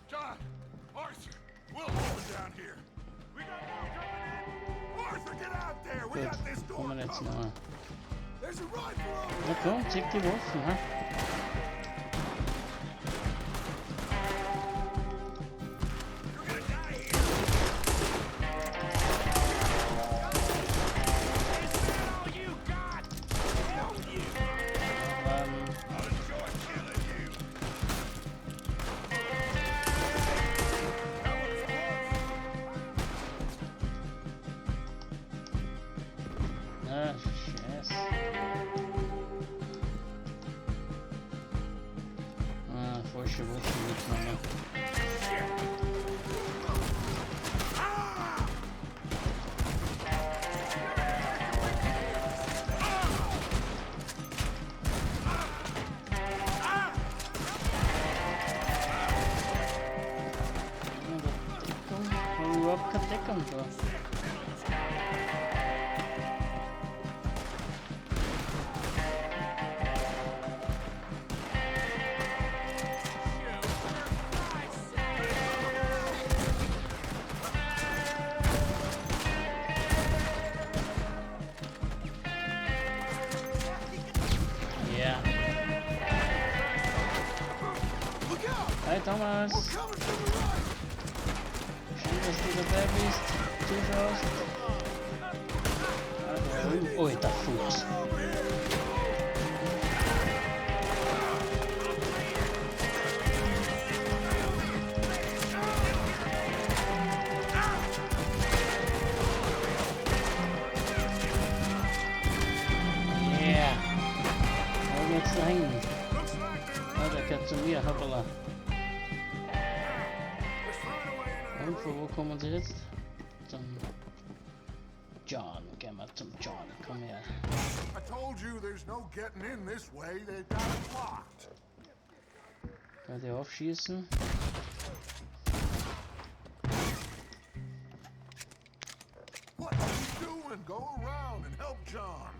John, Arthur, we'll hold it down here. We got more coming in. Arthur, get out there. We Gut, got this door kommen wir jetzt covered. noch. There's a rifle over Na there. komm, zeig die Waffen, ha? You're gonna die here. Is that all you got? Hell you! I'll enjoy killing you. Ah, scheiße. Ah, falsche Waffen mitgenommen. Deckung? Habe ich überhaupt keine Deckung da? Ja. Hi Thomas. Schön, dass du dabei bist. Zuschaust. Oh, der Fuchs. Yeah. Wo geht's da hin? Ah, der gehört zu mir, hoppala. Und von wo kommen sie jetzt? Zum John. Gehen wir zum John. Komm her. I told you there's no getting in this way. They've got it locked. Kann die aufschießen? What are you doing? Go around and help John.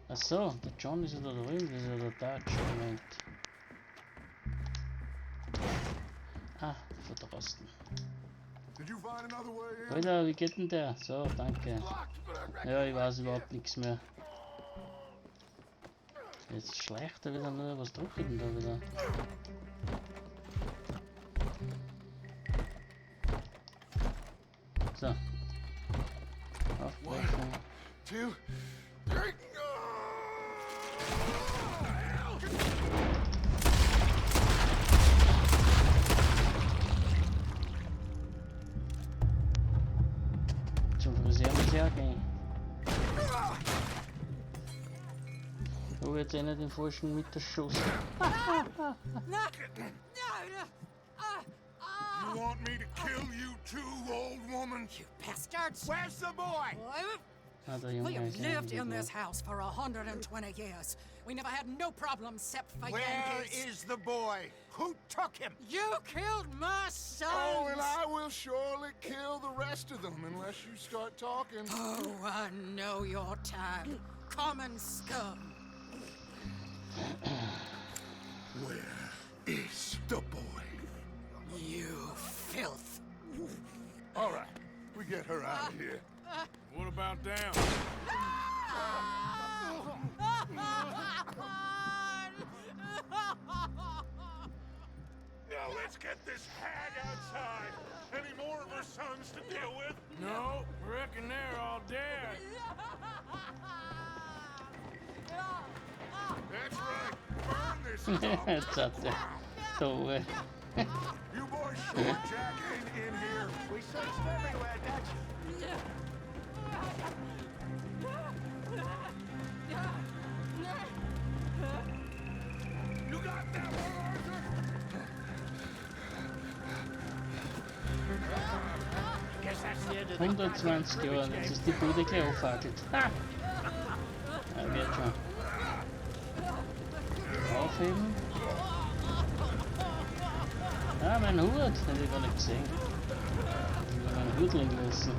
Ach so, der John ist ja da drüben, das ist ja der Dutch. Moment. Ah, verdrosten. Did you find another way in? Alter, wie geht denn der? So, danke. Ja, ich weiß überhaupt nichts mehr. Jetzt schleicht er wieder nur. Was drückt denn da wieder? So. aufbrechen. 2, 3. Zum Friseur muss ich auch gehen. Oh, jetzt einer den falschen mit der Schuss. You want me to kill you too, old woman? You bastards! Where's the boy? Ah, der We Junge have ist lived in irgendwie this house for 120 years. We never had no problems except for Where Yankees. is the boy? Who took him? You killed my sons! Oh, and I will surely kill the rest of them unless you start talking. Oh, I know your time. Common scum. Where is the boy? You filth. All right, we get her out of here. What about them? Now let's get this hag outside. Any more of her sons to deal with? No, reckon they're all dead. That's right. Burn this dump. Jetzt hat er Tore. You boys sure Jack ain't in here. We searched everywhere, Dutch. You got that one, Arthur? Guess that's the end of 120 Jahre, jetzt ist die Bude gleich aufgefackelt. Ha! Ja, geht schon. Aufheben. Ah, mein Hut, hätte ich gar nicht gesehen. Ich habe meinen Hut liegen lassen.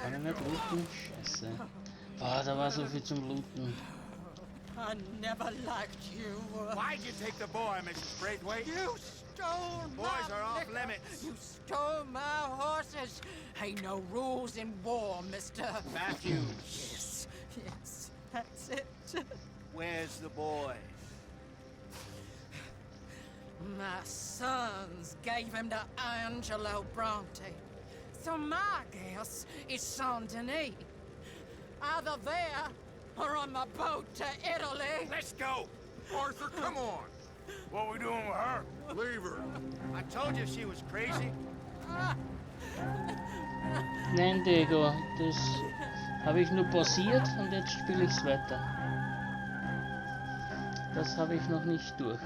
Kann ich nicht looten? Scheiße. Boah, da war so viel zum Looten. I never liked you. Why'd you take the boy, Mrs. Braithwaite? You stole Boys my are off liquor. limits. You stole my horses. Ain't no rules in war, mister. Matthews. Yes, yes, that's it. Where's the boy? My sons gave him to Angelo Bronte. So my guess is Saint-Denis. Either there or on the boat to Italy. Let's go. Arthur, come on. What we doing with her? Leave her. I told you she was crazy. Nein, Diego, das habe ich nur pausiert und jetzt spiele ich es weiter. Das habe ich noch nicht durch.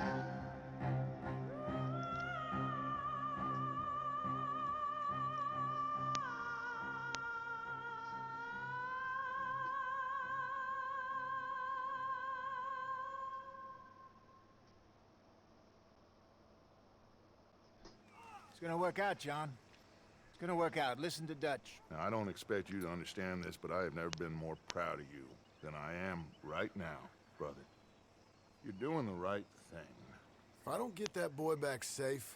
It's gonna work out, John. It's gonna work out. Listen to Dutch. Now, I don't expect you to understand this, but I have never been more proud of you than I am right now, brother. You're doing the right thing. If I don't get that boy back safe,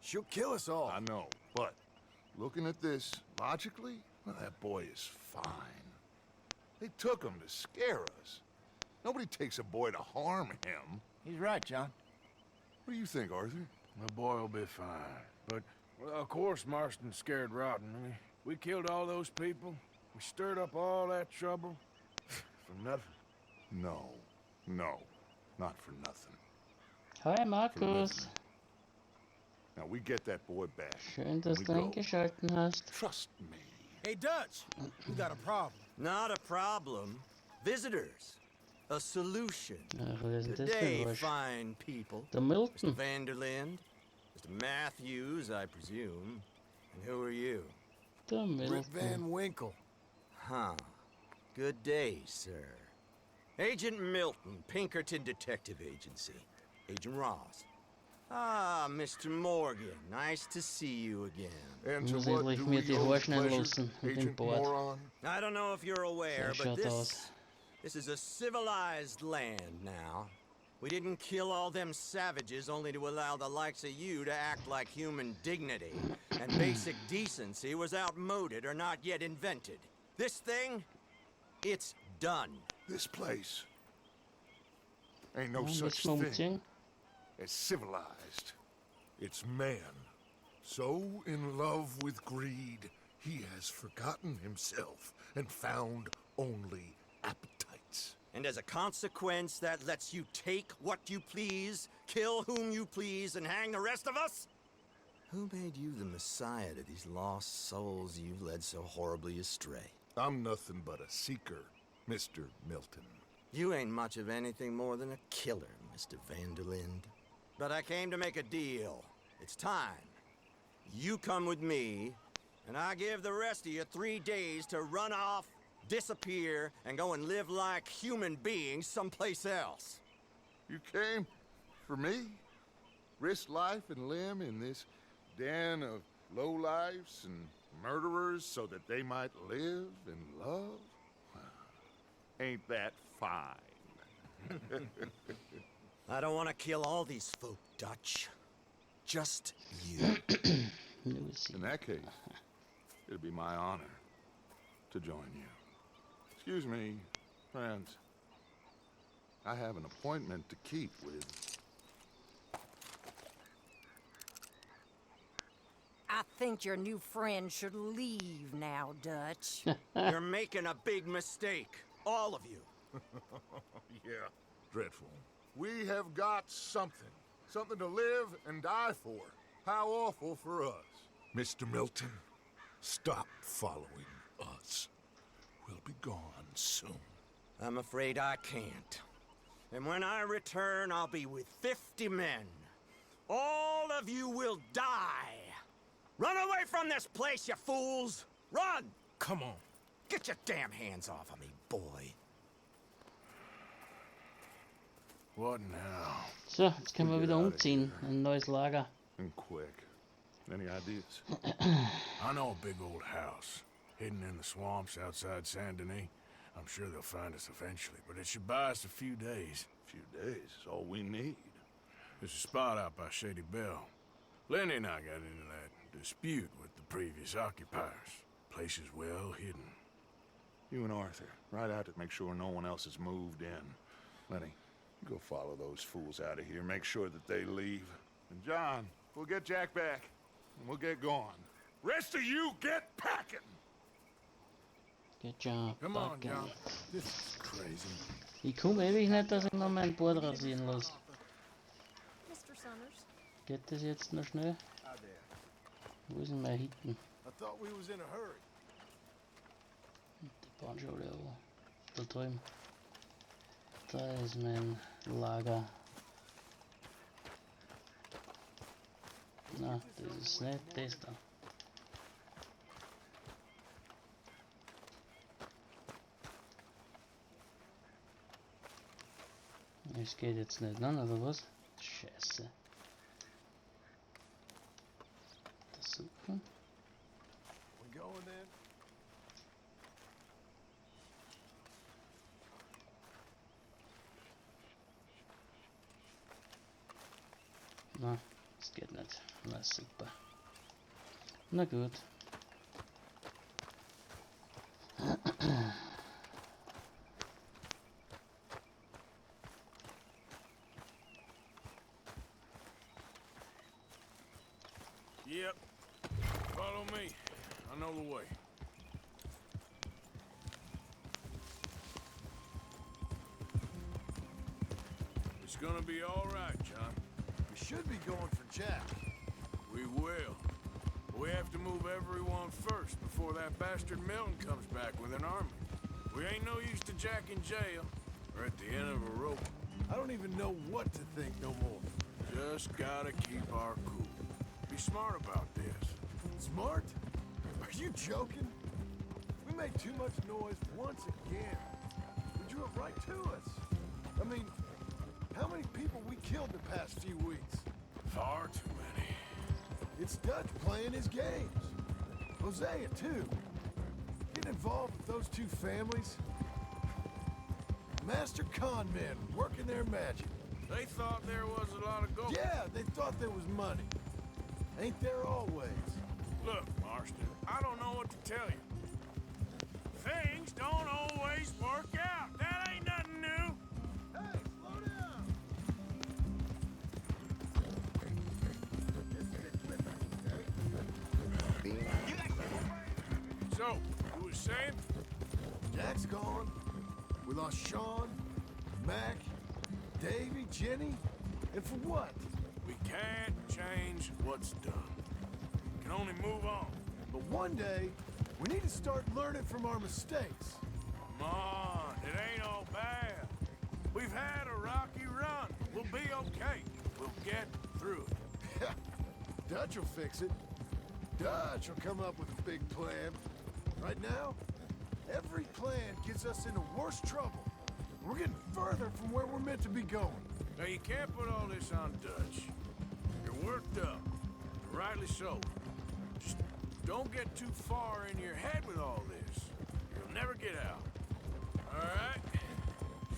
she'll kill us all. I know, but looking at this logically, well, that boy is fine. They took him to scare us. Nobody takes a boy to harm him. He's right, John. What do you think, Arthur? The boy will be fine. But, well, of course, Marston's scared rotten. I mean, we killed all those people. We stirred up all that trouble. For nothing. No, not for nothing. Hi Markus. Now we get that boy back. Schön, dass We du go. eingeschalten hast. Trust me. Hey, Dutch. We got a problem. Not a problem. Visitors. A solution. Ach, wer ist denn Good das für day, ein Arsch? fine people. Der Milton. Mr. Vanderlind, Mr. Matthews, I presume. And who are you? Der Rip Van Milton. Winkle. Huh. Good day, sir. Agent Milton, Pinkerton Detective Agency. Agent Ross. Ah, Mr. Morgan, nice to see you again. And to Muss what ich do mir we die owe Haare schneiden pleasure, lassen mit dem Agent Bord. Moron? I don't know if you're aware, Sehr but schaut aus. this is a civilized land now. We didn't kill all them savages only to allow the likes of you to act like human dignity. And basic decency was outmoded or not yet invented. This thing, it's done. This place, Ain't no such thing as civilized. It's man. So in love with greed, he has forgotten himself and found only appetites. And as a consequence, that lets you take what you please, kill whom you please, and hang the rest of us? Who made you the messiah to these lost souls you've led so horribly astray? I'm nothing but a seeker, Mr. Milton. You ain't much of anything more than a killer, Mr. Vanderlind. But I came to make a deal. It's time. You come with me, and I give the rest of you 3 days to run off, disappear, and go and live like human beings someplace else. You came for me? Risk life and limb in this den of lowlifes and murderers so that they might live and love? Ain't that fine? I don't want to kill all these folk, Dutch. Just you. In that case, it'll be my honor to join you. Excuse me, friends. I have an appointment to keep with... I think your new friend should leave now, Dutch. You're making a big mistake. All of you. Yeah, dreadful. We have got something. Something to live and die for. How awful for us. Mr. Milton, stop following us. We'll be gone soon. I'm afraid I can't. And when I return, I'll be with 50 men. All of you will die. Run away from this place, you fools! Run! Come on. Get your damn hands off of me, boy. What now? So, jetzt können wir wieder umziehen. Ein neues Lager. And quick. Any ideas? I know a big old house, hidden in the swamps outside Saint Denis. I'm sure they'll find us eventually, but it should buy us a few days. A few days is all we need. There's a spot out by Shady Bell. Lenny and I got into that dispute with the previous occupiers. Place is well hidden. You and Arthur, right out to make sure no one else has moved in. Lenny, you go follow those fools out of here. Make sure that they leave. And John, we'll get Jack back. And we'll get going. Rest of you, get packing! Good job. Come on, Backen. John. This is crazy. Ich komme ewig nicht, dass ich noch meinen Bruder rasieren lasse. Mr. Summers. Geht das jetzt noch schnell? Wo ist denn mein Hitten? I thought we was in a hurry. Die Bahnschule auch. Da drüben. Da ist mein Lager. Na, das ist nicht das da. Es geht jetzt nicht, ne? Oder was? Scheiße. Das suchen. We going then? Na, das geht nicht. Na super. Na gut. Yep. Follow me. I know the way. It's gonna be all right, John. We should be going for Jack. We will. We have to move everyone first before that bastard Milton comes back with an army. We ain't no use to Jack in jail or at the end of a rope. I don't even know what to think no more. Just gotta keep our cool. Be smart about this. Smart? Are you joking? We made too much noise once again. We drew it right to us. I mean, how many people we killed the past few weeks? Far too many. It's Dutch playing his games. Hosea, too. Getting involved with those two families. Master con men working their magic. They thought there was a lot of gold. Yeah, they thought there was money. Ain't there always? Look, Marston, I don't know what to tell you. Things don't always work out. That ain't nothing new. Hey, slow down! Mike's gone. We lost Sean, Mac, Davey, Jenny. And for what? We can't change what's done. We can only move on. But one day, we need to start learning from our mistakes. Come on, it ain't all bad. We've had a rocky run. We'll be okay. We'll get through it. Dutch will fix it. Dutch will come up with a big plan. Right now, every plan gets us into worse trouble. We're getting further from where we're meant to be going. Now, you can't put all this on Dutch. You're worked up. Rightly so. Just don't get too far in your head with all this. You'll never get out. All right?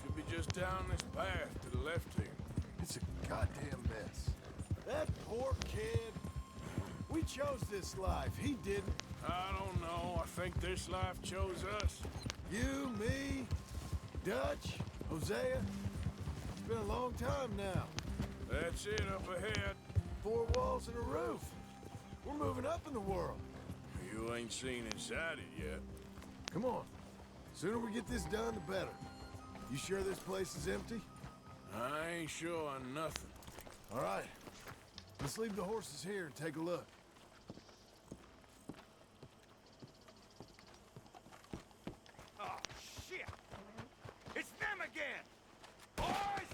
Should be just down this path to the left here. It's a goddamn mess. That poor kid. We chose this life. He didn't. I don't know. I think this life chose us. You, me, Dutch, Hosea. It's been a long time now. That's it up ahead. 4 walls and a roof. We're moving up in the world. You ain't seen inside it yet. Come on. Sooner we get this done, the better. You sure this place is empty? I ain't sure on nothing. All right. Let's leave the horses here and take a look. Oh, shit! It's them again! Boys,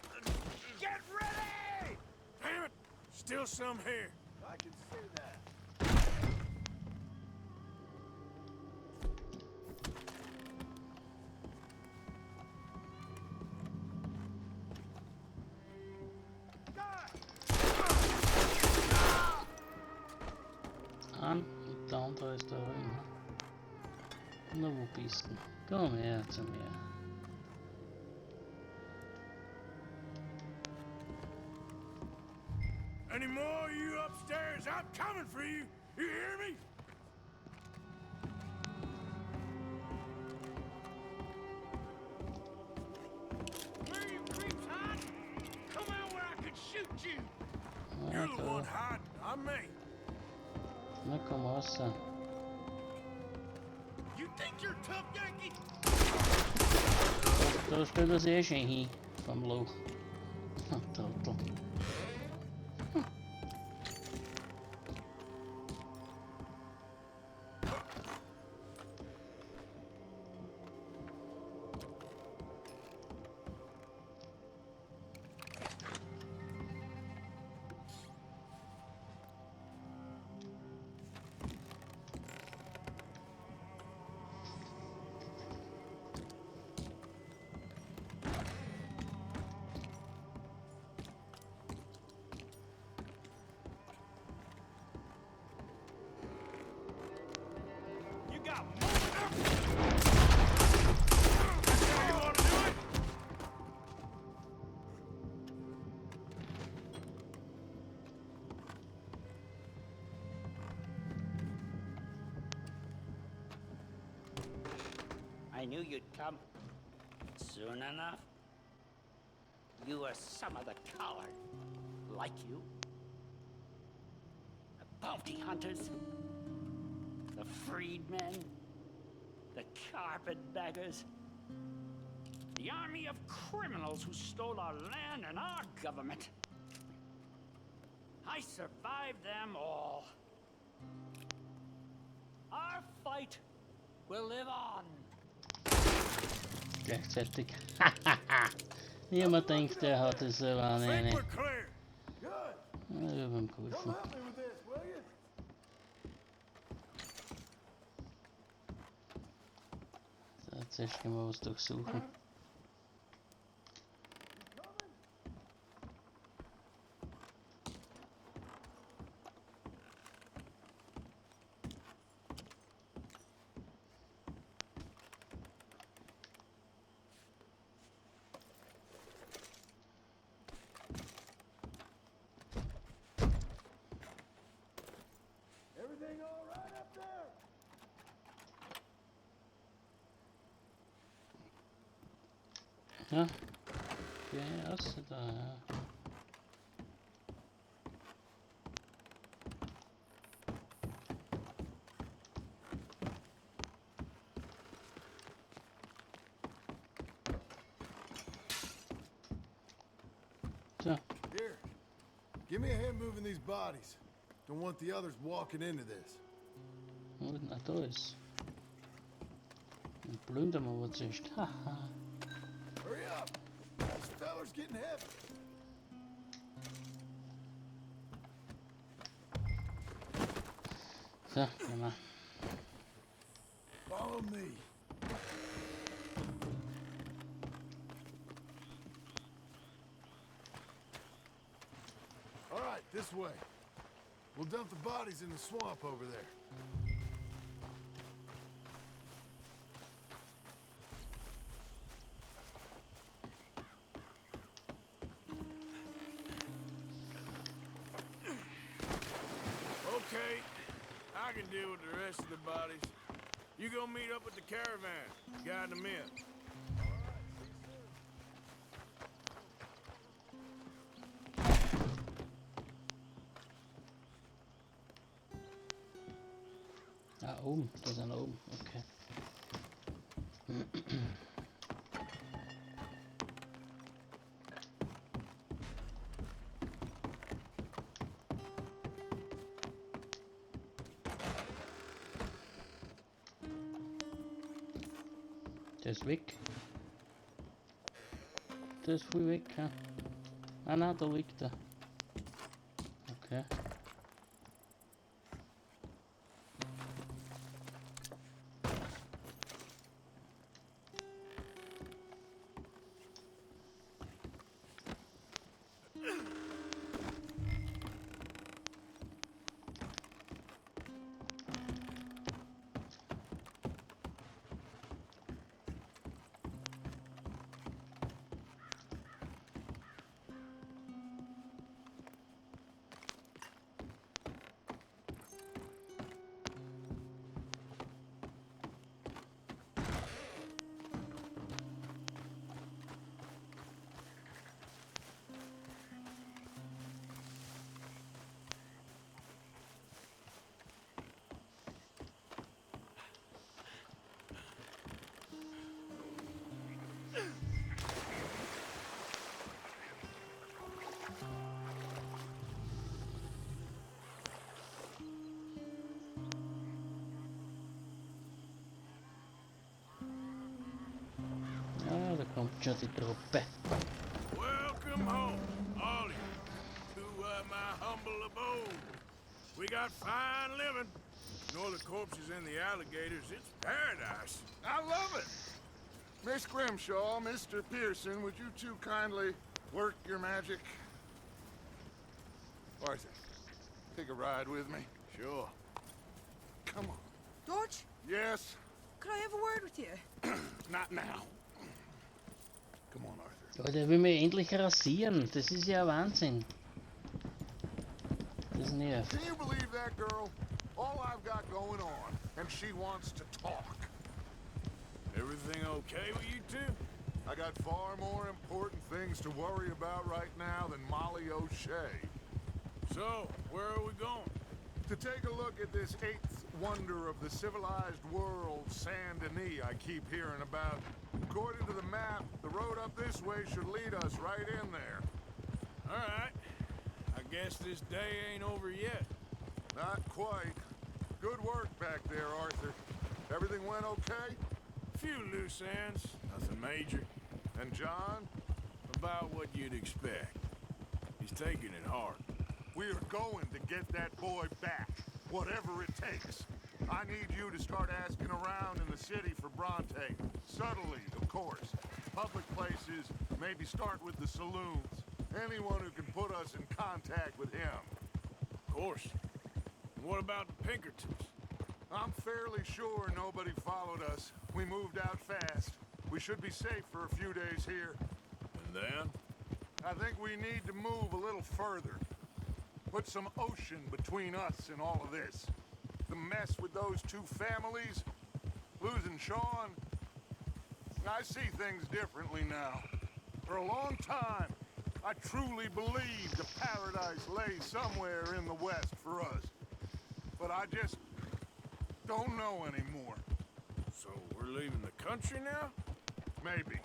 get ready! Damn it! Still some here. I can see that. Und der andere ist da drin. Na, wo bist du? Komm her zu mir. Any more of you upstairs? I'm coming for you. You hear me? Where are you creeps hiding? Come out where I can shoot you! You're the one hiding, not me. Na komm raus. You think you're tough, Yankee? Da steht das eh schon hin vom Loch. Trottel. You got more. You want to do it? I knew you'd come. Soon enough. You are some of the coward. Like you. The bounty hunters. The freedmen. The carpetbaggers. The army of criminals who stole our land and our government. I survived them all. Our fight will live on. Gleichzeitig. Niemand denkt, der hat es so an eine. Ja, beim Geholfen. So, zuerst gehen wir was durchsuchen. Everything all right up there? Ja, okay, also da, ja. Here, give me a hand moving these bodies. Don't want the others walking into this. Na, da ist. Dann plündern wir was zuerst. Haha. Hurry up! This feller's getting heavy. So, gehen wir. Follow me. All right, this way. We'll dump the bodies in the swamp over there. Okay, I can deal with the rest of the bodies. You go meet up with the caravan, guide them in. Da oben, da sind oben, okay. Der ist weg. Der ist früh weg, ja. Ah nein, da liegt er. Okay. Kommt schon die Truppe. Welcome home, all of you, to my humble abode. We got fine living. Ignore the corpses and the alligators. It's paradise. I love it. Miss Grimshaw, Mr. Pearson, would you two kindly work your magic? Arthur, take a ride with me. Sure. Come on. George? Yes? Could I have a word with you? Not now. Come on, Arthur. Ja, der will mich endlich rasieren. Das ist ja Wahnsinn. Das nervt. Can you believe that girl? All I've got going on, and she wants to talk. Everything okay with you two? I got far more important things to worry about right now than Molly O'Shea. So, where are we going? To take a look at this eighth wonder of the civilized world, Saint Denis, I keep hearing about. According to the map, the road up this way should lead us right in there. All right. I guess this day ain't over yet. Not quite. Good work back there, Arthur. Everything went okay? Few loose ends, nothing major. And John? About what you'd expect. He's taking it hard. We are going to get that boy back, whatever it takes. I need you to start asking around in the city for Bronte. Subtly, of course. Public places, maybe start with the saloons. Anyone who can put us in contact with him. Of course. And what about the Pinkertons? I'm fairly sure nobody followed us. We moved out fast. We should be safe for a few days here. And then? I think we need to move a little further. Put some ocean between us and all of this. The mess with those two families, losing Sean. I see things differently now. For a long time, I truly believed a paradise lay somewhere in the West for us. But I just don't know anymore. So we're leaving the country now? Maybe.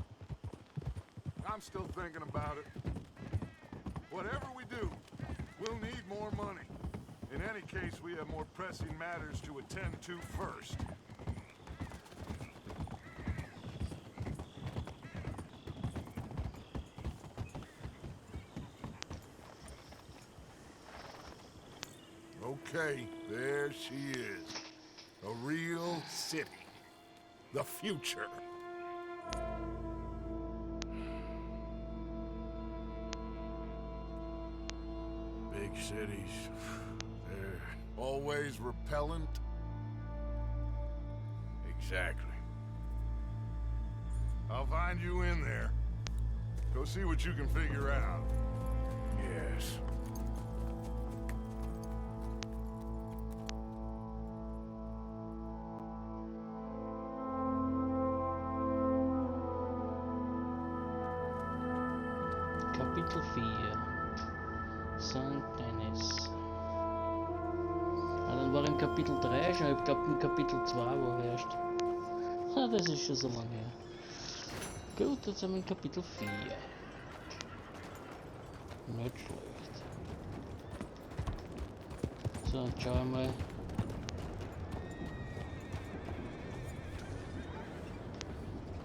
I'm still thinking about it. Whatever we do, we'll need more money. In any case, we have more pressing matters to attend to first. Okay, there she is. A real city. The future. Big cities, they're... Always repellent? Exactly. I'll find you in there. Go see what you can figure out. Yes. Kapitel 4. St. Dennis. Ah, dann war im Kapitel 3 schon, ich glaube im Kapitel 2 war erst. Ah, das ist schon so lange her. Gut, jetzt sind wir in Kapitel 4. Nicht schlecht. So, und schauen wir mal.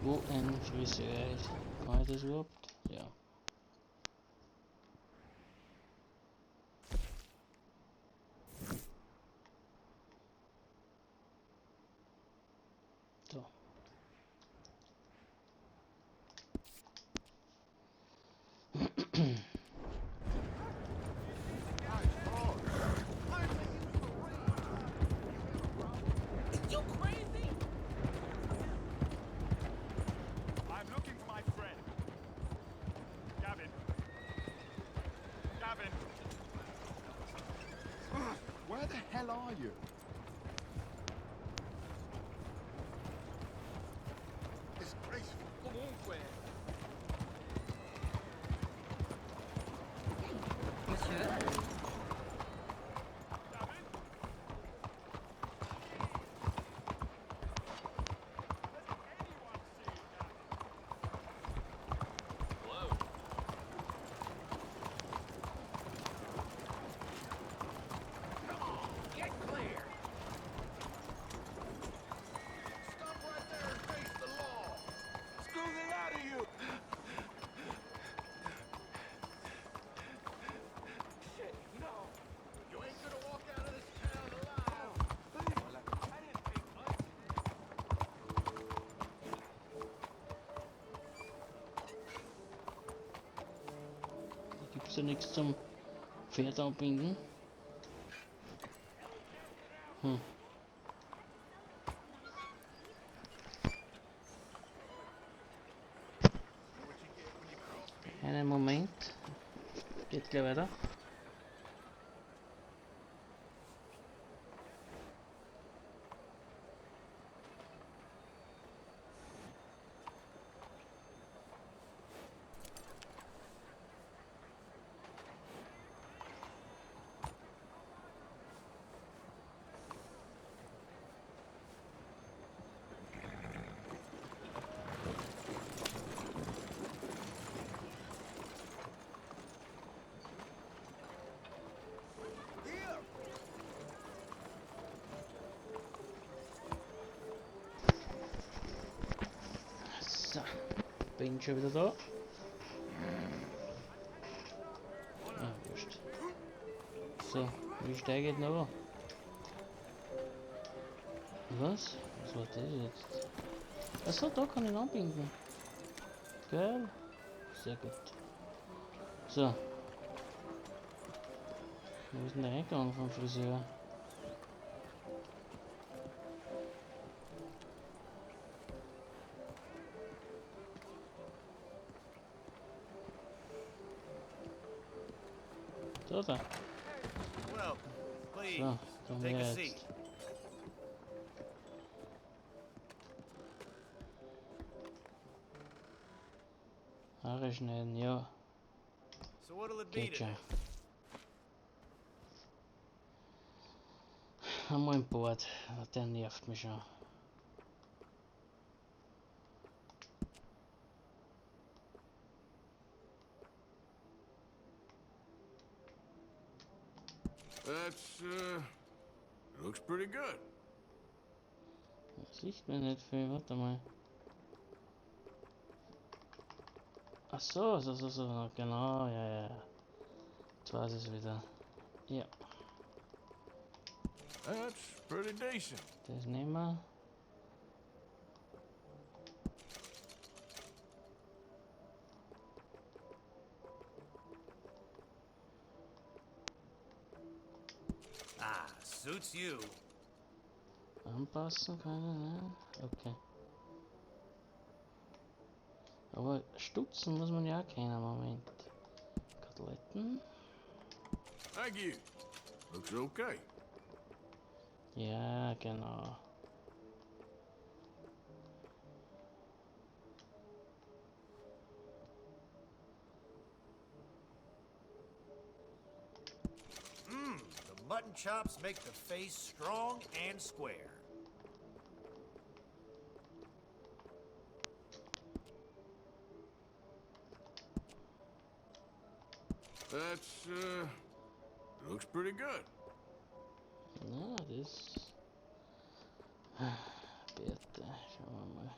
Wo ein Friseur ist. Kann ich das überhaupt? Ja. So. You crazy? I'm looking for my friend. Gavin. Gavin. Where the hell are you? Disgraceful. Come on, friend. Monsieur? Hello. Come on, get clear. Stop right there and face the law. Screw the lot of you! Shit, no. You ain't gonna walk out of this town alive. I didn't think much. Da gibt es ja nichts zum Pferd anbinden. Hm. Einen Moment. Geht gleich weiter. So, bin schon wieder da. Ah, wurscht. So, wie steige ich noch? Was? Was war das jetzt? Achso, da kann ich ihn anbinden. Geil. Sehr gut. So. Wo ist denn der Eingang vom Friseur? Da, da. Well, please, So, dann take a jetzt. seat. Haare schneiden, ja. So what'll it be Geht schon. today? Einmal im Bord. Der nervt mich schon. That's, looks pretty good. Das sieht mir nicht viel, warte mal. Ach so, so, genau, ja. Jetzt weiß ich es wieder. Ja. That's pretty decent. Das nehmen wir. Ah, suits you. Anpassen können, ne? Okay. Aber stutzen muss man ja keinen Moment. Koteletten. Thank you. Looks okay. Ja, genau. The mutton chops make the face strong and square. That's, looks pretty good. Na, das... Bitte, schauen wir mal.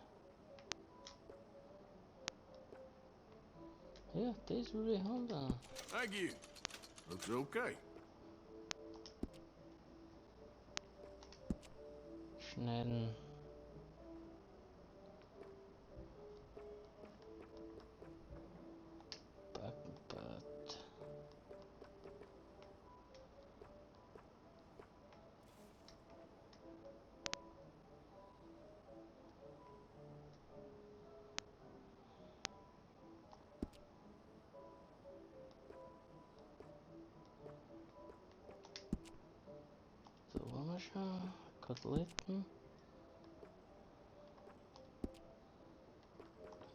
Ja, das will ich haben da. Thank you. Looks okay. Schneiden. Backenbart. So, wollen wir schon. Koteletten.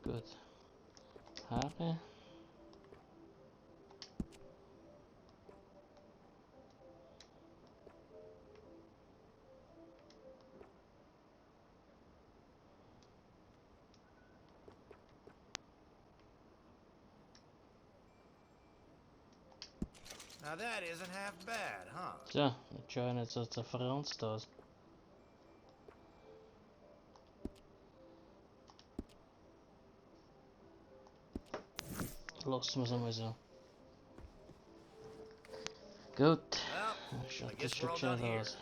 Gut. Haare. Now that isn't half bad, huh? So, jetzt schauen jetzt so verranzt aus. Lassen wir es einmal so. Gut. Schaut das schon gescheit aus.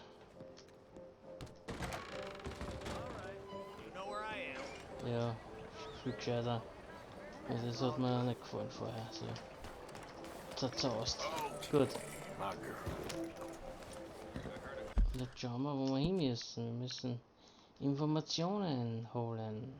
Ja, viel gescheiter. Also das hat mir nicht gefallen vorher. So. Zerzaust. Gut. Jetzt schauen wir, wo wir hin müssen. Wir müssen Informationen holen.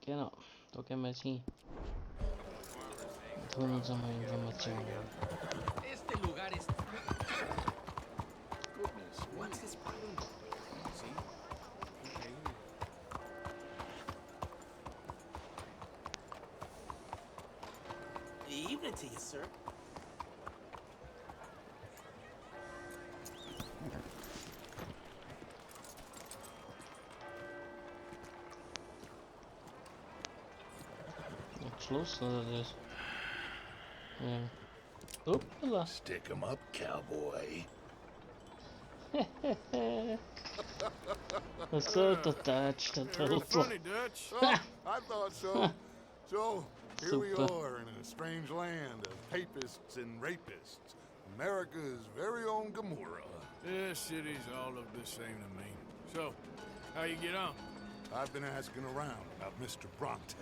Genau, da gehen wir jetzt hin. Und holen uns einmal Informationen. Este lugar es... Goodness, what's this balloon? See? Okay. Evening to you, sir. Schluss, oder das? Ja. Uppala. Stick 'em up, cowboy. That's so Dutch, the turtle. Funny, Dutch. Oh, I thought so. So, here we Super. are in a strange land of papists and rapists. America's very own Gomorrah. This cities all look the same to me. So, how you get on? I've been asking around about Mr. Bronte.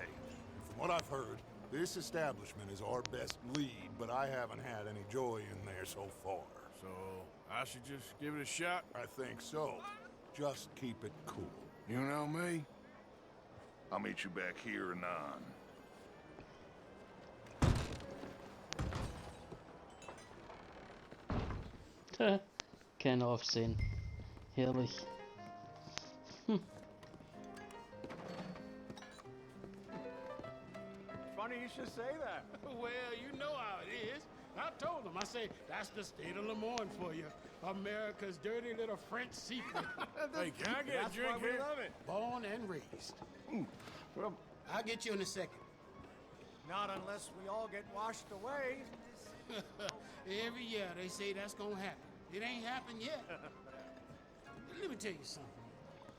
From what I've heard, this establishment is our best lead, but I haven't had any joy in there so far. So, I should just give it a shot? I think so. Just keep it cool. You know me? I'll meet you back here anon. Kein Aufsehen. Herrlich. Funny you should say that. Well, you know how it is. I told them. I say, that's the state of Lemoyne for you. America's dirty little French secret. Hey, can I get a drink here? Love it. Born and raised. Well, I'll get you in a second. Not unless we all get washed away. Every year they say that's gonna happen. It ain't happened yet. Let me tell you something.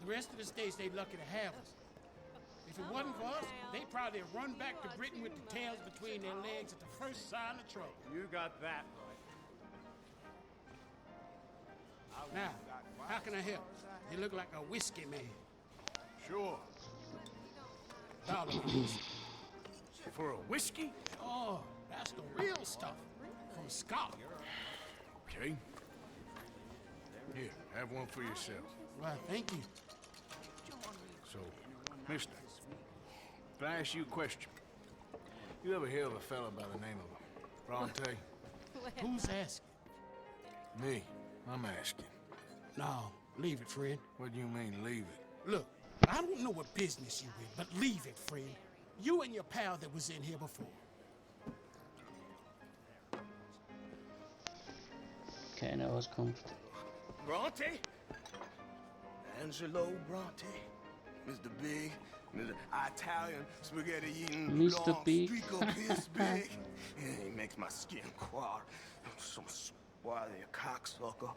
The rest of the states, they lucky to have us. If it wasn't for us, they'd probably have run back to Britain with the tails between their legs at the first sign of trouble. You got that right. Now, how can I help? You look like a whiskey man. Sure. $1 for whiskey. For a whiskey? Oh, that's the real stuff. From Scotland. Okay. Here, have one for yourself. Well, thank you. So, mister, can I ask you a question? You ever hear of a fella by the name of Bronte? Who's asking? Me. I'm asking. No, leave it, friend. What do you mean, leave it? Look, I don't know what business you in, but leave it, friend. You and your pal that was in here before. Keine Auskunft. Bronte? Angelo Bronte? Mr. Big? Mr. Italian spaghetti-eating Mr. Big. Piss big? He makes my skin crawl. Some swarthy cocksucker.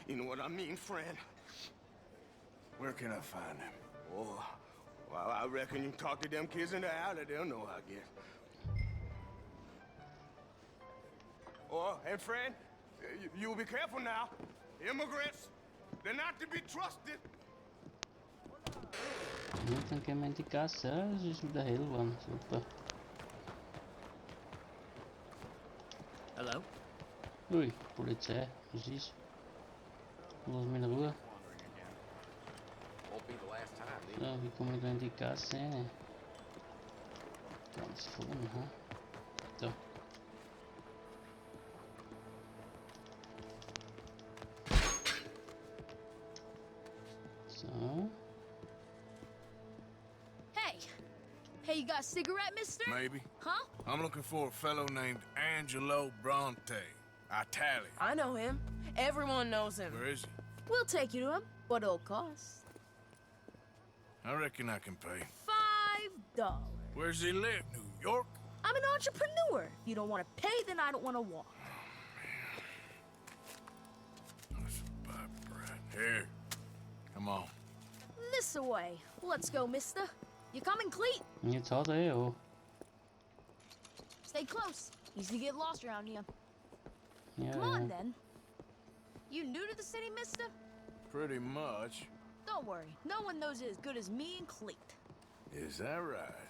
You know what I mean, friend? Where can I find him? Oh, well, I reckon you talk to them kids in the alley, they'll know, I guess. Oh, and friend, you'll be careful now. Immigrants, they're not to be trusted. Ja, dann gehen wir in die Gasse. Ja, es ist wieder hell geworden. Super. Hello? Ui, Polizei. Was ist? Lass mich in Ruhe. So, wie komme ich da in die Gasse rein? Ganz vorne, ha? Da. So. Hey, you got a cigarette, mister? Maybe. Huh? I'm looking for a fellow named Angelo Bronte. Italian. I know him. Everyone knows him. Where is he? We'll take you to him. What it'll cost? I reckon I can pay. $5. Where's he live? New York? I'm an entrepreneur. If you don't want to pay, then I don't want to walk. Here. Come on. This away. Let's go, mister. You coming, Cleet? Jetzt hat er ja. Stay close. Easy to get lost around here. Ja, Come on, ja. then. You new to the city, mister? Pretty much. Don't worry. No one knows it as good as me and Cleet. Is that right?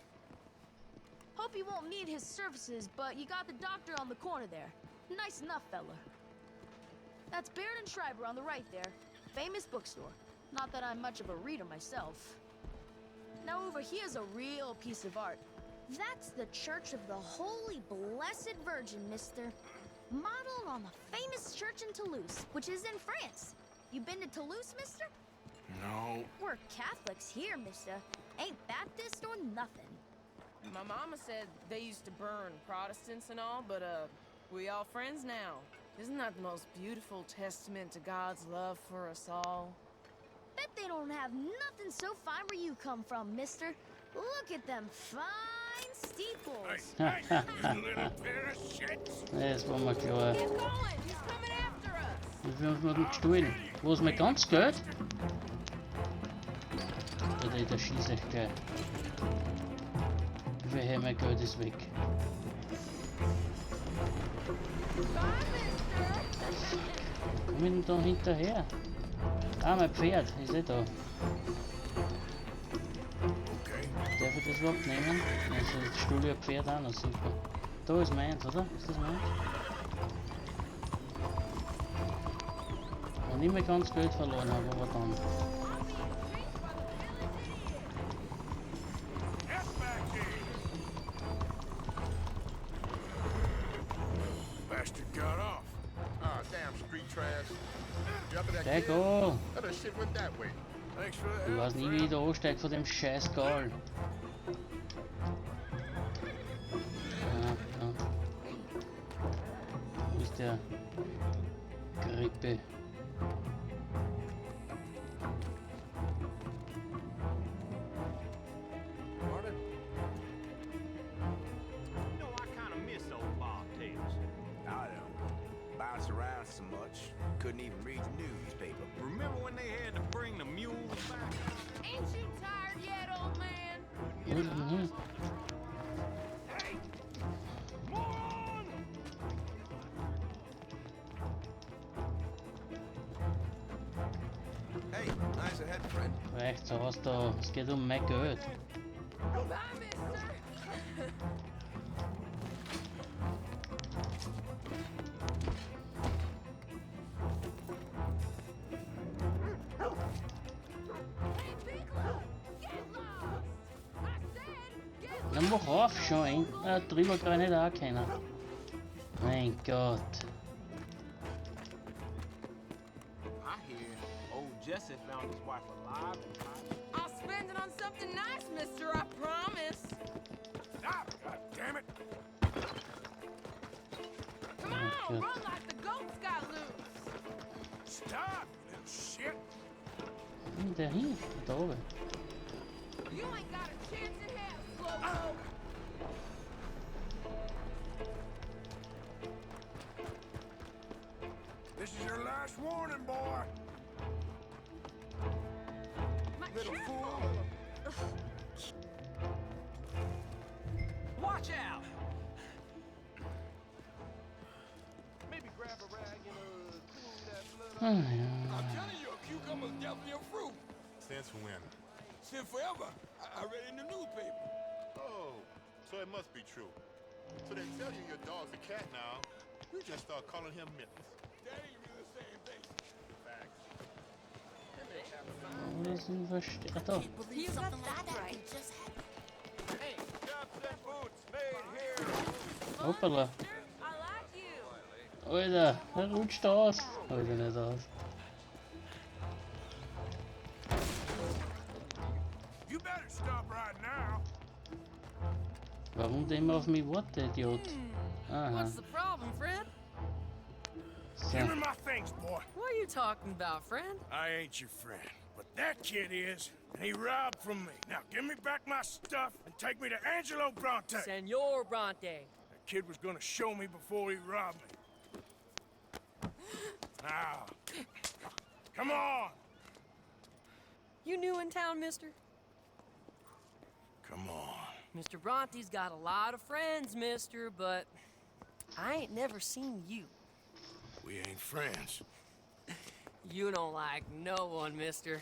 Hope you won't need his services, but you got the doctor on the corner there. Nice enough, fella. That's Baird and Schreiber on the right there. Famous bookstore. Not that I'm much of a reader myself. Now over here's a real piece of art. That's the Church of the Holy Blessed Virgin, mister. Modeled on the famous church in Toulouse, which is in France. You been to Toulouse, mister? No. We're Catholics here, mister. Ain't Baptist or nothing. My mama said they used to burn Protestants and all, but we all friends now. Isn't that the most beautiful testament to God's love for us all? Bet they don't have nothing so fine where you come from, mister. Look at them fine steeples. Hey, you little pair of shits. Das war mal klar. Get going! He's coming after us! Wie viel haben wir denn gestohlen? Wo ist mein ganzes Geld? Oder der schieße ich gleich. Wie viel mein Geld ist weg? Komm ich denn da hinterher? Ah, mein Pferd ist eh da. Darf ich das überhaupt nehmen? Also jetzt stuhl ich ein Pferd an, na super. Da ist meins, oder? Ist das meins? Und nicht mehr ganz Geld verloren habe, aber dann. Bastard got off. Ah, damn street trash. You after that Der kid? Gaul! Oh, that shit went that way. Thanks for the Ich weiß nie, wie ich da ansteige von dem scheiß Gaul. Ja. Wo ist der Grippe. Morning. You know, I kind of miss old bobtails. I don't bounce around so much. Couldn't even read the newspaper. Remember when they had to bring the mules back? Ain't you tired yet, old man? Hey! Moron! Hey, nice ahead, friend. Rechts raus da, es geht um mein Geld. Bye, mister. Na mach auf schon, hein? Drüber kann ich nicht auch keiner. Mein Gott. I hear old Jesse found his wife alive and I'll spend it on something nice, mister, I promise. Stop, God damn it! Come on, run like the goats got loose. Stop, little shit! Der hier, da oben. You ain't got a chance in hell, Slowpoke. This is your last warning, boy. Little fool. watch out! Maybe grab a rag and cool that blood Oh, off. yeah. I'm telling you, a cucumber's definitely a fruit. Since when? Since forever. I read it in the newspaper. Oh, so it must be true. So they tell you your dog's a cat now. You just start calling him Mittens. That ain't really the same thing. Facts. Wir sind verstärkt. Oh. You got that right. Hey, cups and boots made here. Hoppala. I like you. Alter, er rutscht aus. Alter, nicht aus. You better stop right now. Warum der immer auf mich wartet, Idiot? Aha. What's the problem, friend? Give me So. my things, boy. What are you talking about, friend? I ain't your friend, but that kid is, and he robbed from me. Now give me back my stuff and take me to Angelo Bronte. Senor Bronte. That kid was gonna show me before he robbed me. Now, come on. You new in town, mister? Come on. Mr. Bronte's got a lot of friends, mister, but I ain't never seen you. We ain't friends. You don't like no one, mister.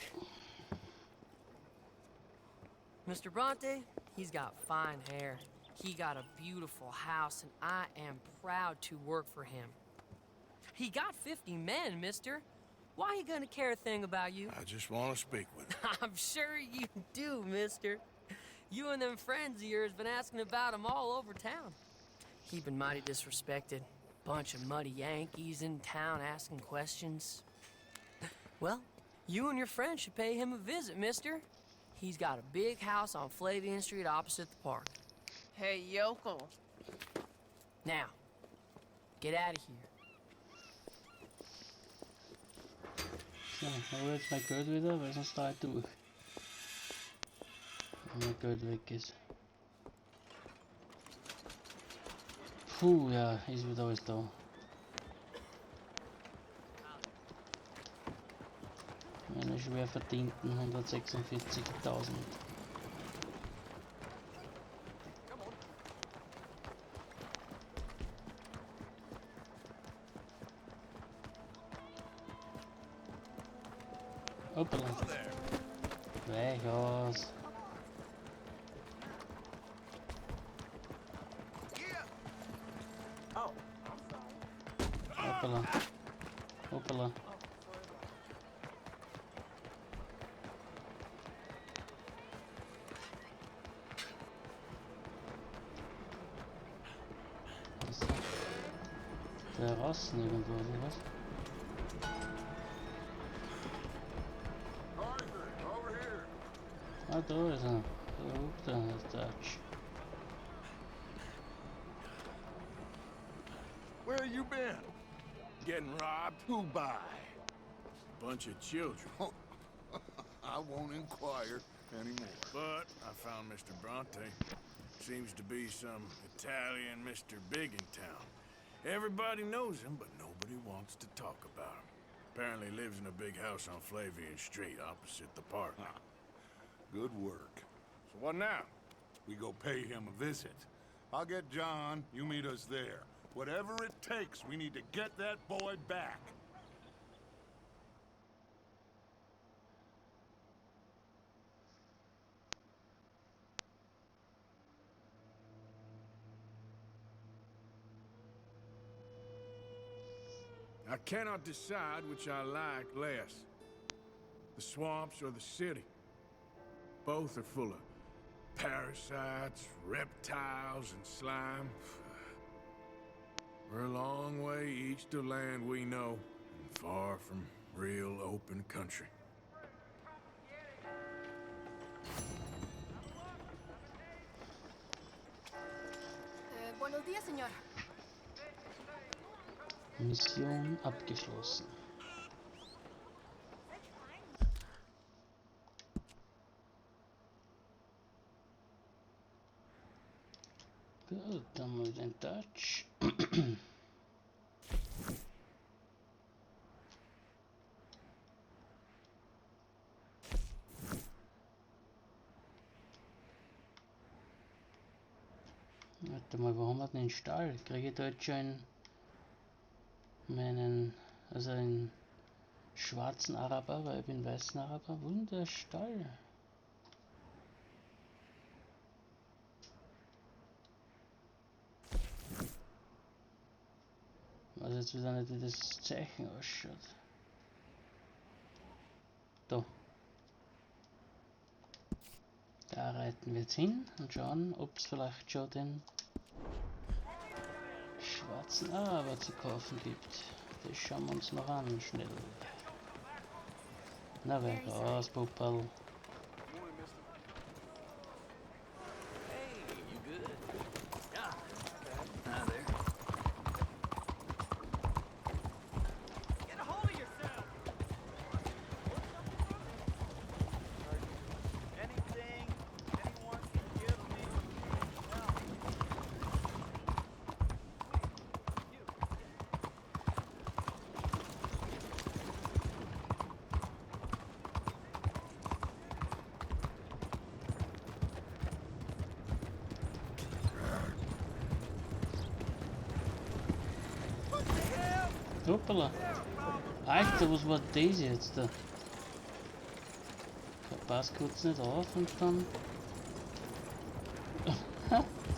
Mr. Bronte, he's got fine hair. He got a beautiful house, and I am proud to work for him. He got 50 men, mister. Why he gonna care a thing about you? I just want to speak with him. I'm sure you do, mister. You and them friends of yours been asking about him all over town. He been mighty disrespected. Bunch of muddy Yankees in town asking questions. Well, you and your friend should pay him a visit, mister. He's got a big house on Flavian Street opposite the park. Hey, yokel. Now, get out of here. So, hol jetzt mein Geld wieder, weil sonst da durch. Wenn mein Geld weg ist. Puh, ja, ist wieder alles da. Meine schwer verdienten 146.000. Hoppala. Weg aus. Hoppala. Hoppala. Was ist das? Terrassen irgendwo, oder was? Ah, da ist er. Da hupt er, der Dutch. Where you been? getting robbed? Who by? Bunch of children. I won't inquire anymore. But I found Mr. Bronte. Seems to be some Italian Mr. Big in town. Everybody knows him, but nobody wants to talk about him. Apparently lives in a big house on Flavian Street, opposite the park. Good work. So what now? We go pay him a visit. I'll get John, you meet us there. Whatever it takes, we need to get that boy back. I cannot decide which I like less. The swamps or the city. Both are full of parasites, reptiles, and slime. We're a long way east of land we know, and far from real open country. Buenos días, señor. Mission abgeschlossen. Gut, dann mal den Touch. Warte mal, wo haben wir denn den Stall? Kriege ich da jetzt schon meinen, also einen schwarzen Araber, weil ich bin weißen Araber? Wunderstall. Was jetzt wieder nicht wie das Zeichen ausschaut. Da. Da reiten wir jetzt hin und schauen, ob es vielleicht schon den schwarzen Araber zu kaufen gibt. Das schauen wir uns noch an, schnell. Na weg raus, Puppel. Hoppala. Alter, was war das jetzt da? Pass kurz nicht auf und dann...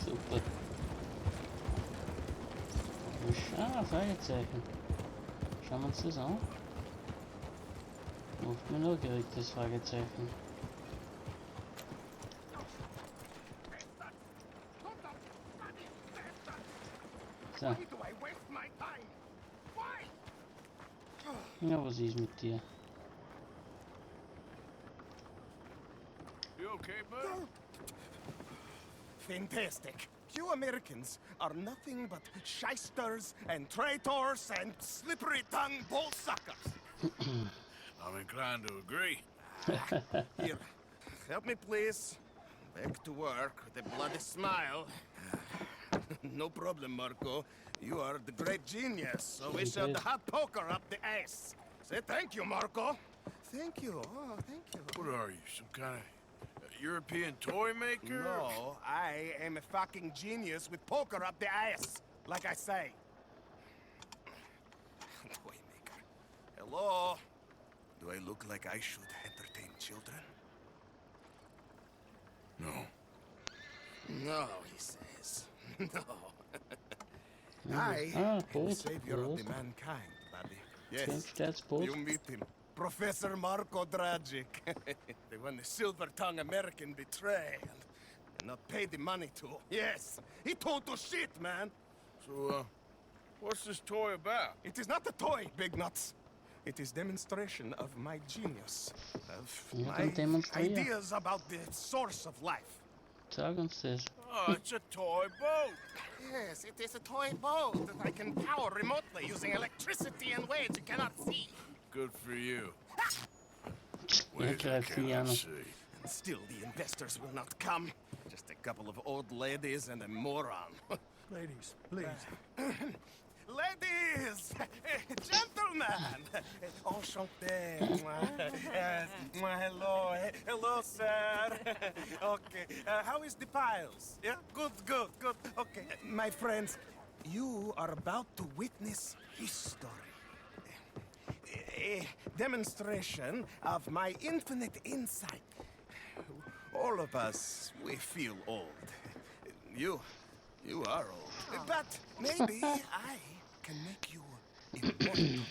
Super. Ah, Fragezeichen. Schauen wir uns das an. Macht mir nur geregt, das Fragezeichen. So. Ja, was ist mit dir? You okay, bud? Fantastic. You Americans are nothing but shysters and traitors and slippery-tongued bull-suckers. I'm inclined to agree. Here, help me, please. Back to work with a bloody smile. No problem, Marco. You are the great genius, so we shot the hot poker up the ass. Say thank you, Marco. Thank you. Oh, thank you. What are you, some kind of European toy maker? No, I am a fucking genius with poker up the ass, like I say. Toy maker. Hello? Do I look like I should entertain children? No. No, he says. No. I am the savior of the mankind, buddy. Yes, you meet him. Professor Marco Dragic. The one the silver-tongued American betrayed and not pay the money to. Yes, he total shit, man. So, what's this toy about? It is not a toy, Big Nuts. It is demonstration of my genius, of my ideas about the source of life. Sag uns das. Oh, it's a toy boat. Yes, it is a toy boat that I can power remotely using electricity and waves you cannot see. Good for you. Jag krävde gärna. And still the investors will not come. Just a couple of old ladies and a moron. Ladies, please. Ladies! Gentlemen! Enchanté! Hello, hello, sir. Okay, how is the piles? Yeah, good. Okay, my friends, you are about to witness history. A demonstration of my infinite insight. All of us, we feel old. You are old. But maybe I can make you immortal.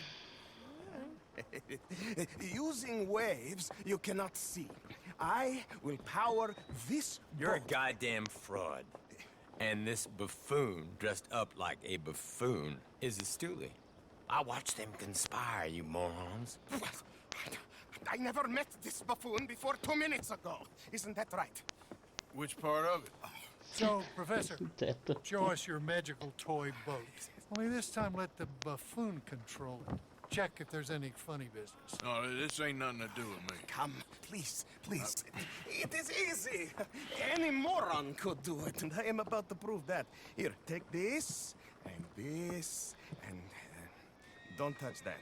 Using waves you cannot see, I will power this You're a boat. goddamn fraud. And this buffoon dressed up like a buffoon is a stoolie. I watched them conspire, you morons. I never met this buffoon before 2 minutes ago. Isn't that right? Which part of it? So, Professor, show us your magical toy boat. Only this time let the buffoon control it. Check if there's any funny business. No, this ain't nothing to do with me. Come, please. It is easy. Any moron could do it, and I am about to prove that. Here, take this, and don't touch that.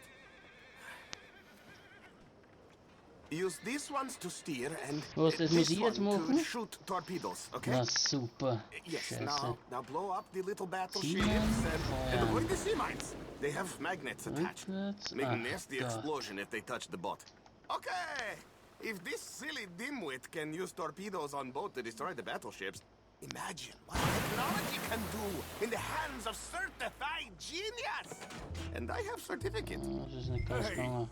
Use these ones to steer, and this one to shoot torpedoes, okay? Na super. Yes, Scheiße. now blow up the little battleships and avoid the sea mines. They have magnets attached. Make a nasty explosion if they touch the boat. Okay! If this silly dimwit can use torpedoes on boat to destroy the battleships, imagine what technology can do in the hands of certified genius! And I have certificate. Hey,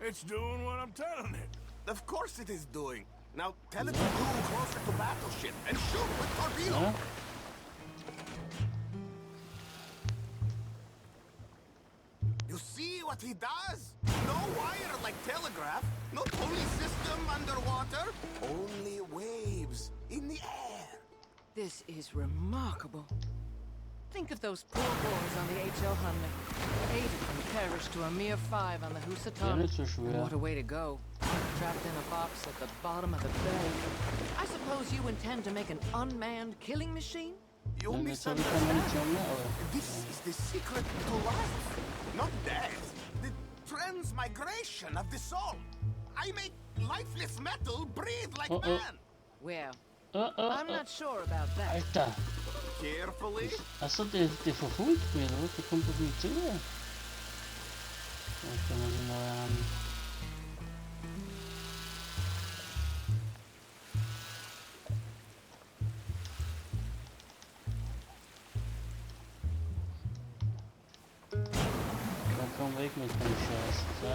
it's doing what I'm telling it. Of course it is doing. Now tell it to move closer to battleship and shoot with torpedo. You see what he does? No wire like telegraph, no pulley system underwater, only waves in the air. This is remarkable. Think of those poor boys on the H.L. Hunley. 8 of them perished to a mere 5 on the Ösitalk. What a way to go. Trapped in a box at the bottom of the bay. I suppose you intend to make an unmanned killing machine? You misunderstand. This is the secret to life, not death. The transmigration of the soul. I make lifeless metal breathe like man. Well, I'm not sure about that. Alter. Carefully. Achso, der verfolgt mich, oder? Der kommt auf mich zu. Da können wir sie neu an. Komm weg mit dem Scheiß. So.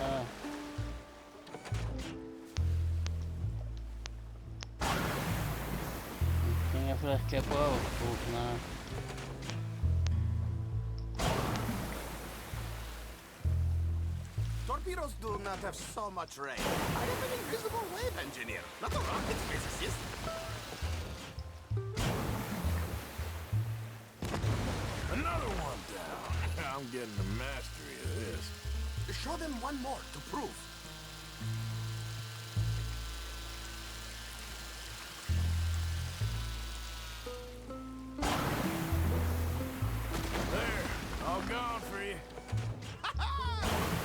Ging ja vielleicht gleich hoch, nein. Torpedoes do not have so much range. I am an invisible wave engineer, not a rocket physicist. Another one down. I'm getting the mastery of this. Show them one more to prove. There, all gone for you.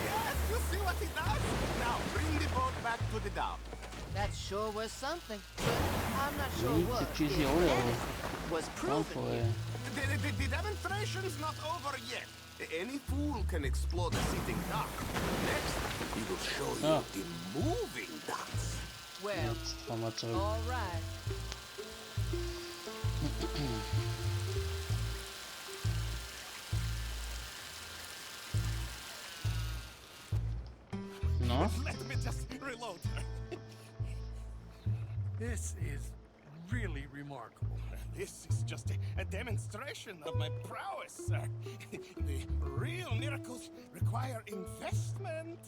Yes, you see what he does? Now bring the boat back to the dock. That sure was something, but I'm not sure Need what, to choose if the order. anything, was proven. The demonstration's not over yet. Any fool can explode a sitting dock. Next, he will show you the moving docks. Well, all right. No? Let me just reload. This is really remarkable. This is just a demonstration of my prowess, sir. The real miracles require investment.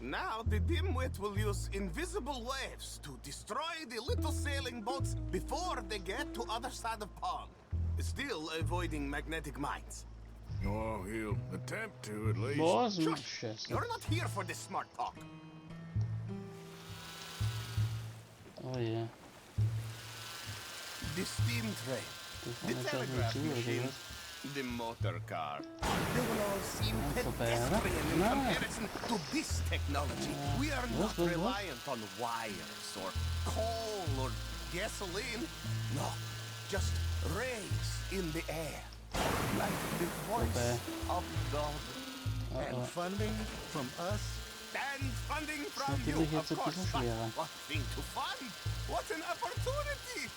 Now the dimwit will use invisible waves to destroy the little sailing boats before they get to other side of pond. Still avoiding magnetic mines. Oh, he'll attempt to at least. Shush! You're not here for this smart talk. Oh yeah. The steam train, the telegraph machine, the motor car. They will all seem pedestrian in comparison to this technology. We are not reliant on wires or coal or gasoline. No, just rays in the air. Like the voice of God. And funding from us? And funding from you, of course. But what thing to fund? What an opportunity!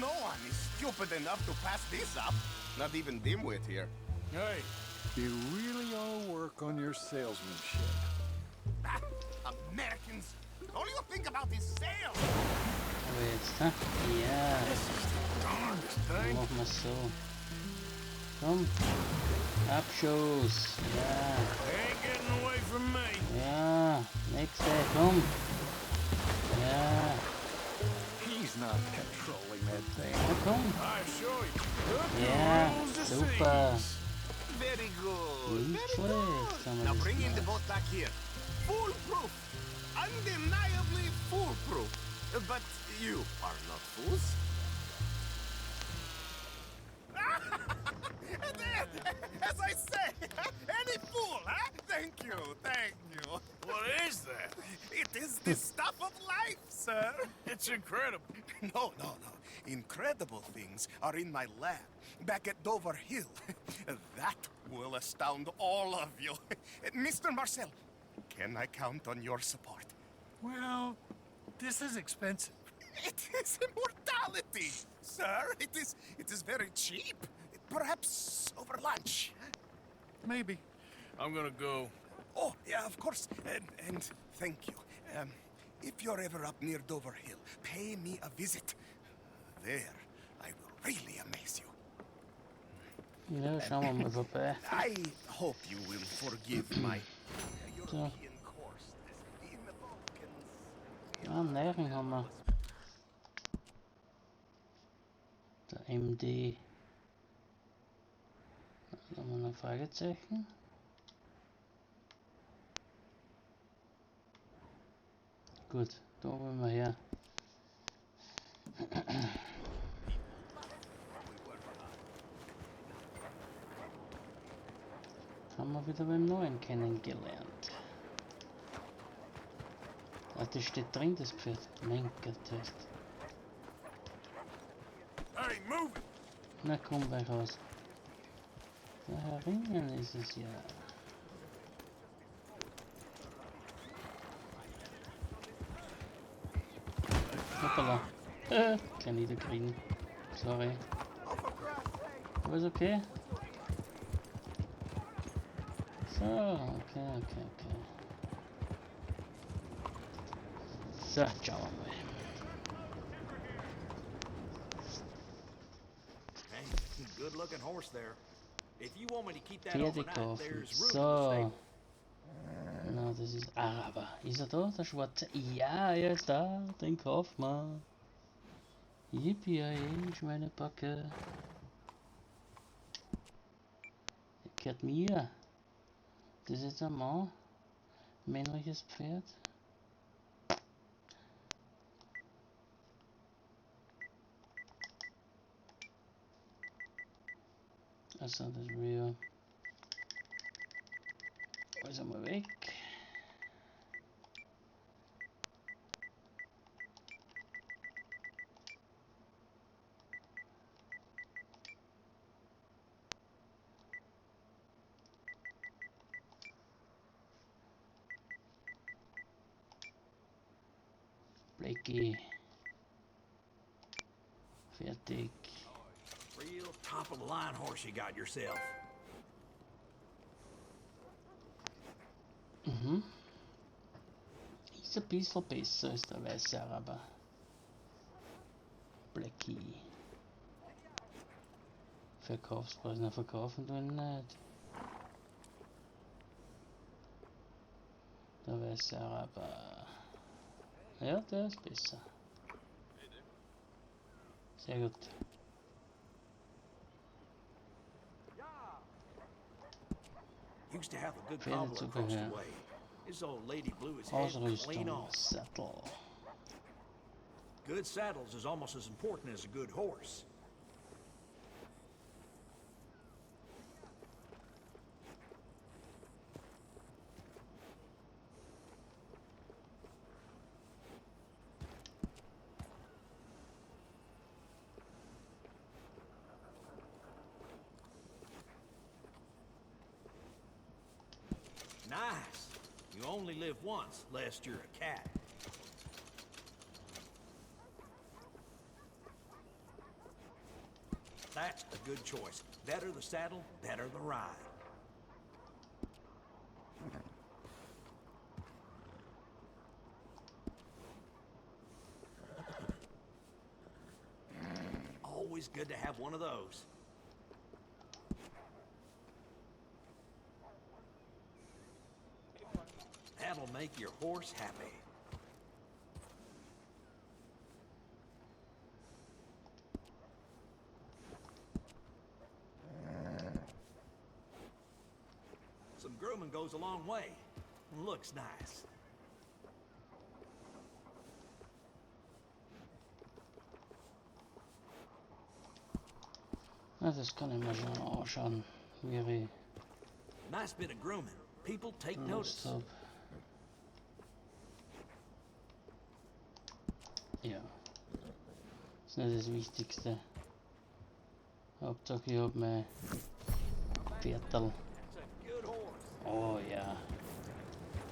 No one is stupid enough to pass this up. Not even dimwit here. Hey, you really ought to work on your salesmanship. Americans, all you think about is sales. Jetzt, ha? Ja. Dann machen wir es so. Komm. Abschuss. Ja. Ain't getting away from me. Ja. Nächste, komm. Ja. He's not controlling that thing. Na komm. I assure you. Ja. Super. Very good. Nicht schlecht. Haben wir Now das bring in the gemacht. boat back here. Foolproof. Undeniably foolproof. But you are not fools. As I say, any fool, huh? Thank you, thank you. What is that? It is the stuff of life, sir. It's incredible. No. Incredible things are in my lab, back at Dover Hill. That will astound all of you. Mr. Marcel, can I count on your support? Well, this is expensive. It is immortality, sir. It is very cheap. Perhaps over lunch. Maybe. I'm gonna go. Oh, yeah, of course. And thank you. If you're ever up near Dover Hill, pay me a visit. There, I will really amaze you. Ja, schauen wir mal vorbei. I hope you will forgive my So. European course in the Balkans. Ah, Lehren haben wir. Der MD. Da haben wir noch ein Fragezeichen. Gut, da wollen wir her. Haben wir wieder beim Neuen kennengelernt. Ah, das steht drin, das Pferd. Mein Gott, das. Hey, move it! Na komm, gleich raus. Da herinnen ist es ja. Hoppala. Kein niederkriegen. Sorry. Alles okay? So, okay. So, schauen wir mal. Good-looking horse there. If you want me to keep that Pferde overnight, kaufen. there's room in the So. stable. Na, das ist Araber. Ist er da, der Schwarze? Ja, er ist da. Den kaufen wir. Yippie, Schweinebacke. Der gehört mir. Das ist jetzt ein Mann. Männliches Pferd. Also das Rear. Ist einmal weg. Blackie. Fertig. Real top-of-the-line horse you got yourself. Mhm. Ist ein bisschen besser als der weiße Araber. Blackie. Verkaufspreis, na verkaufen tun nicht. Der weiß er aber. Ja, der ist besser. Sehr gut. Used to have a good cobbler across the way. This old lady blew his head clean Ausrüstung, off. Sattel. Good saddles is almost as important as a good horse. Nice. You only live once, lest you're a cat. That's a good choice. Better the saddle, better the ride. Always good to have one of those. That'll make your horse happy. Some grooming goes a long way. Looks nice. Das kann ich mir schon anschauen, wie ich Nice bit of grooming. People take notice. Lust habe. Ja. Das ist nicht das Wichtigste. Hauptsache ich habe mein Viertel. Oh ja.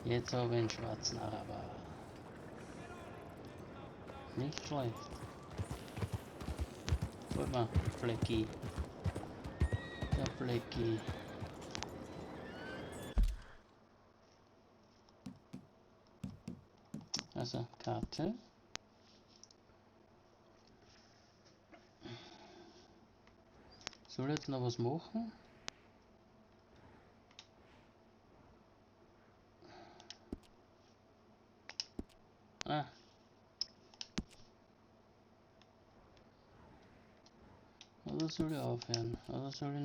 Jetzt habe ich einen schwarzen Araber. Nicht schlecht. Guck mal, Flecki. Der Flecki. Also, Karte. Soll ich jetzt noch was machen? Ah. Oder soll ich aufhören? Oder soll ich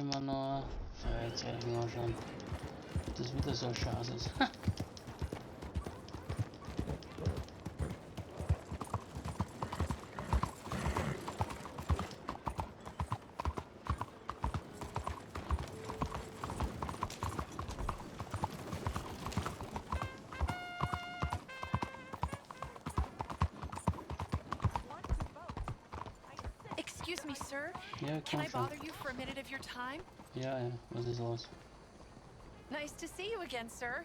mir noch Freizeichen anschauen? Ob das wieder so ein Schatz ist. Excuse me, sir. Ja, Can I komm schon. bother you for a minute of your time? Ja, was ist los? Nice to see you again, sir.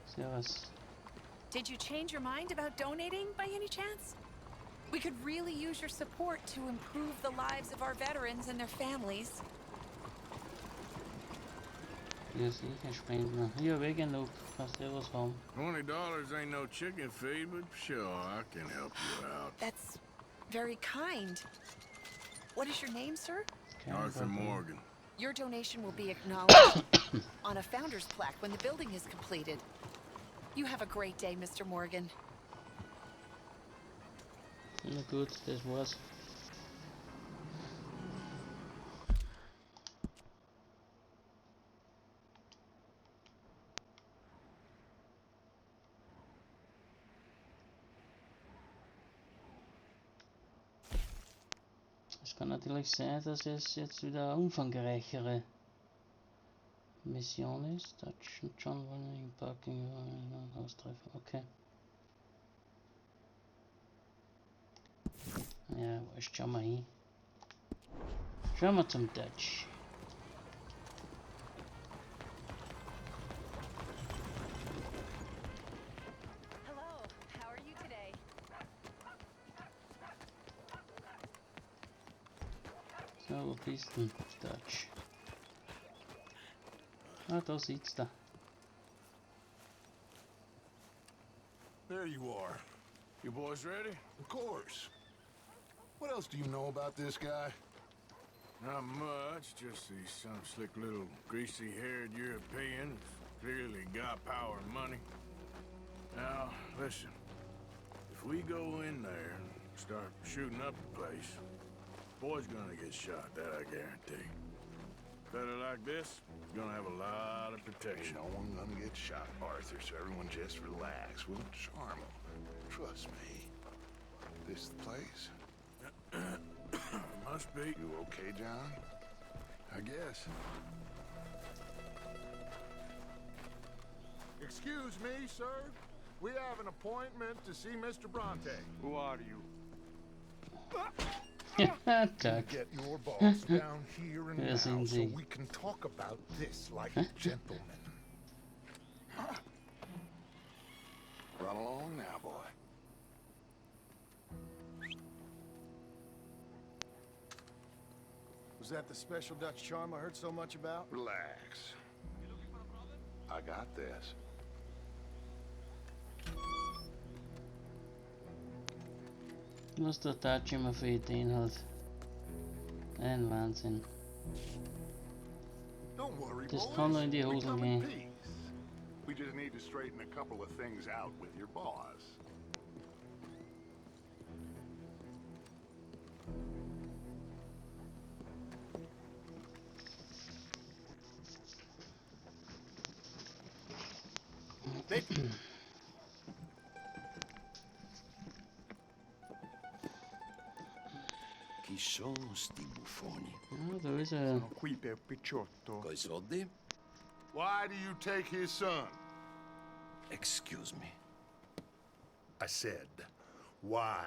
Servus. Did you change your mind about donating by any chance? We could really use your support to improve the lives of our veterans and their families. Ja, sicher, Spenden. Ja, weg genug. Kannst du was haben? $20 ain't no chicken feed, but sure, I can help you out. That's very kind. What is your name, sir? Arthur Morgan. Your donation will be acknowledged on a founder's plaque when the building is completed. You have a great day, Mr. Morgan. Na gut, das war's. Es kann natürlich sein, dass es jetzt wieder eine umfangreichere Mission ist. Dutch und John wollen im Parking austreffen. Okay. Ja, wurscht, schauen wir hin. Schauen wir zum Dutch. Hello, how are you today? So, wo bist du, Dutch? Ah, da sitzt er. There you are. You boys ready? Of course. What else do you know about this guy? Not much, just he's some slick little greasy-haired European. Clearly got power and money. Now, listen. If we go in there and start shooting up the place, boy's gonna get shot, that I guarantee. Fella like this is gonna have a lot of protection. No one gonna get shot, Arthur, so everyone just relax. We'll charm them. Trust me. This the place? Must be. You okay, John? I guess. Excuse me, sir. We have an appointment to see Mr. Bronte. Who are you? Get your boss down here and now so we can talk about this like gentlemen. Run along now, boy. Was that the special Dutch charm I heard so much about? Relax. I got this. Måste toucha med för lite innehåll. En vansin. Don't worry, Just boys. follow the We whole come in game. peace. We just need to straighten a couple of things out with your boss. Chi sono sti buffoni? Dove c'è? Qui per Picciotto. Coi soldi? Why do you take his son? Excuse me. I said, why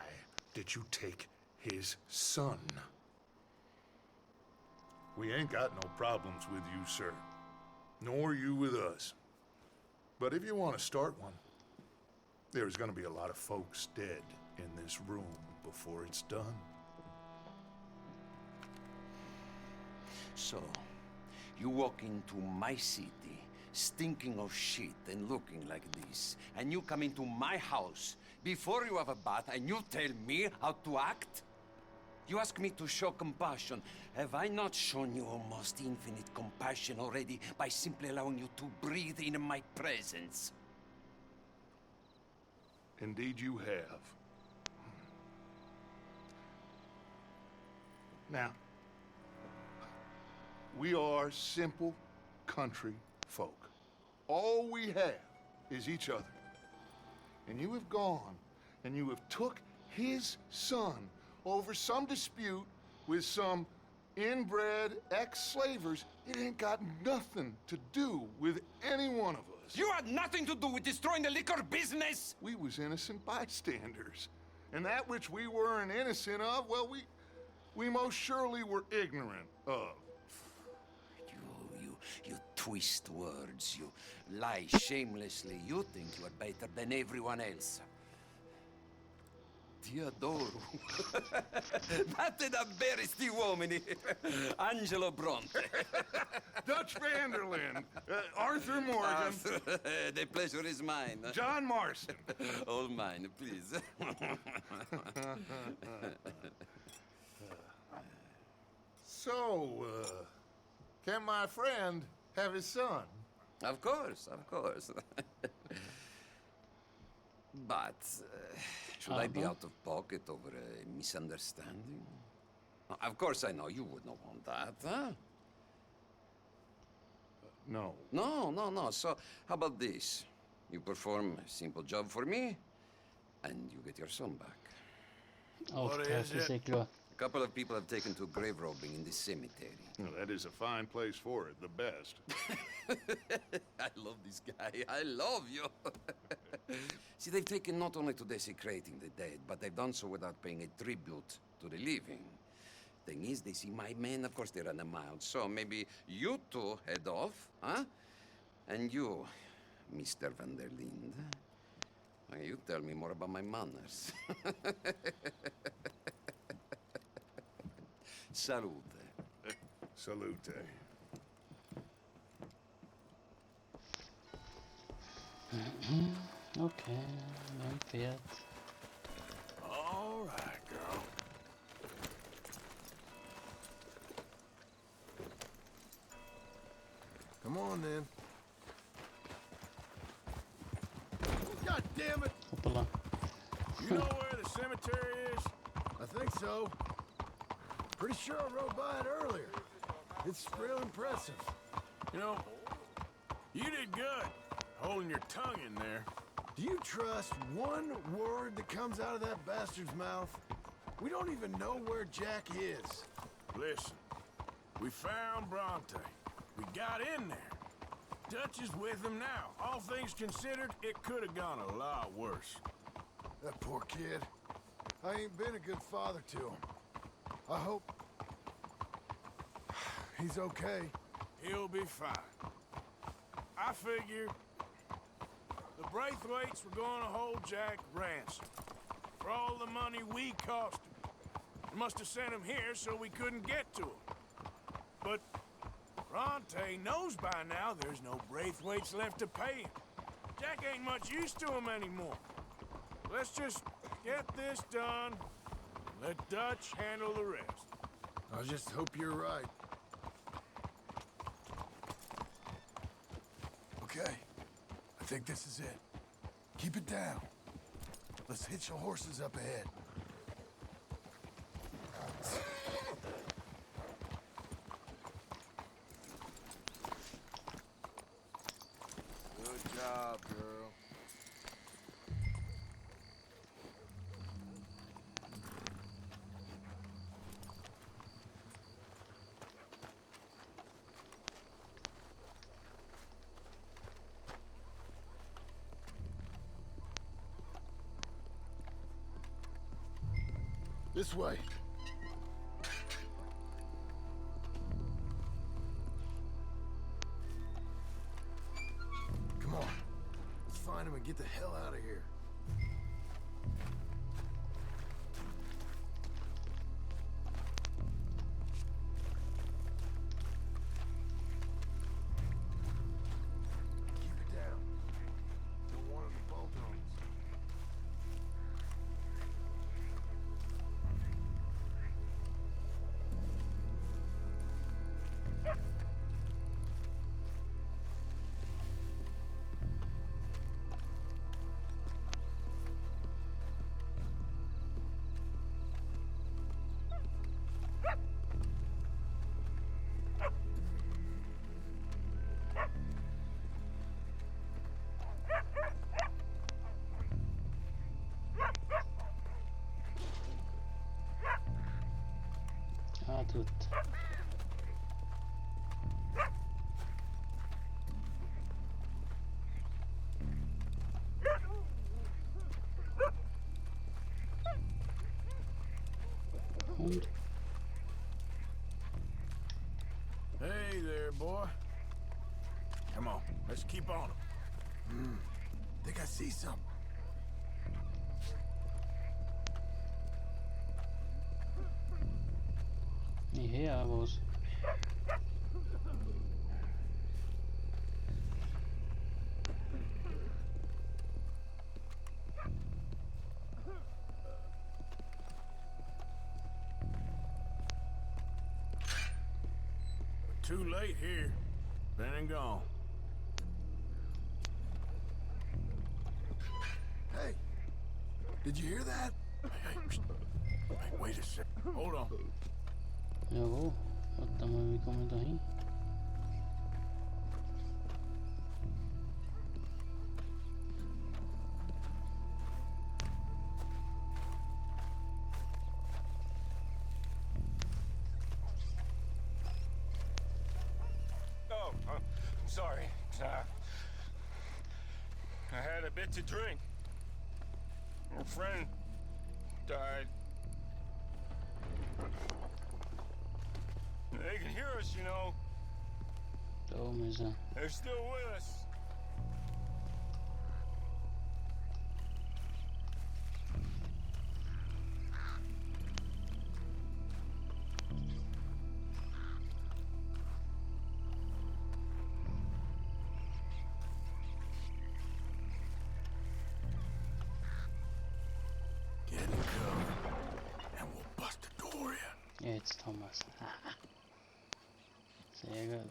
did you take his son? We ain't got no problems with you, sir. Nor you with us. But if you want to start one, there's gonna be a lot of folks dead in this room before it's done. So, you walk into my city, stinking of shit and looking like this, and you come into my house before you have a bath and you tell me how to act? You ask me to show compassion. Have I not shown you almost infinite compassion already by simply allowing you to breathe in my presence? Indeed you have. Now, we are simple country folk. All we have is each other. And you have gone and you have took his son over some dispute with some inbred ex-slavers. It ain't got nothing to do with any one of us. You had nothing to do with destroying the liquor business! We was innocent bystanders. And that which we weren't innocent of, well, we most surely were ignorant of. You twist words, you lie shamelessly. You think you are better than everyone else. Ti adoro. Vattene da bere sti uomini. Angelo Bronte. Dutch Vanderlyn. Arthur Morgan. The pleasure is mine. John Marston. All mine, please. So, can my friend have his son? Of course, of course. But, should I be out of pocket over a misunderstanding? Of course I know you would not want that, huh? No. No. So, how about this? You perform a simple job for me, and you get your son back. What is it? A couple of people have taken to grave robbing in this cemetery. Well, that is a fine place for it, the best. I love this guy. I love you. See, they've taken not only to desecrating the dead, but they've done so without paying a tribute to the living. Thing is, they see my men, of course they run a mile. So maybe you two head off, huh? And you, Mr. Van der Linde, you tell me more about my manners. Salute. Salute. Okay, I'm fit. All right, girl. Come on, then. God damn it! Hoppala. You know where the cemetery is? I think so. Pretty sure I rode by it earlier. It's real impressive. You know, you did good holding your tongue in there. Do you trust one word that comes out of that bastard's mouth? We don't even know where Jack is. Listen, we found Bronte. We got in there. Dutch is with him now. All things considered, it could have gone a lot worse. That poor kid. I ain't been a good father to him. I hope he's okay. He'll be fine. I figured the Braithwaites were going to hold Jack ransom for all the money we cost him. They must have sent him here so we couldn't get to him. But Bronte knows by now there's no Braithwaites left to pay him. Jack ain't much use to him anymore. Let's just get this done. Let Dutch handle the rest. I just hope you're right. Okay. I think this is it. Keep it down. Let's hitch the horses up ahead. Good job, girl. This way. Come on. Let's find him and get the hell out of here. Keep it down. Don't want him to bolt on us. Tutto. Und Hey there, boy. Come on, let's keep on him. Think I see something. hierher was. Too late here. Been and gone. Hey, did you hear that? Hey, wait a sec. Hold on. Jawohl, warte mal, wie kommen wir da hin? I'm sorry. I had a bit to drink. A friend died. They can hear us, you know. They're still with us. Get in cover, and we'll bust the door in. Jetzt haben wir's. Sehr gut.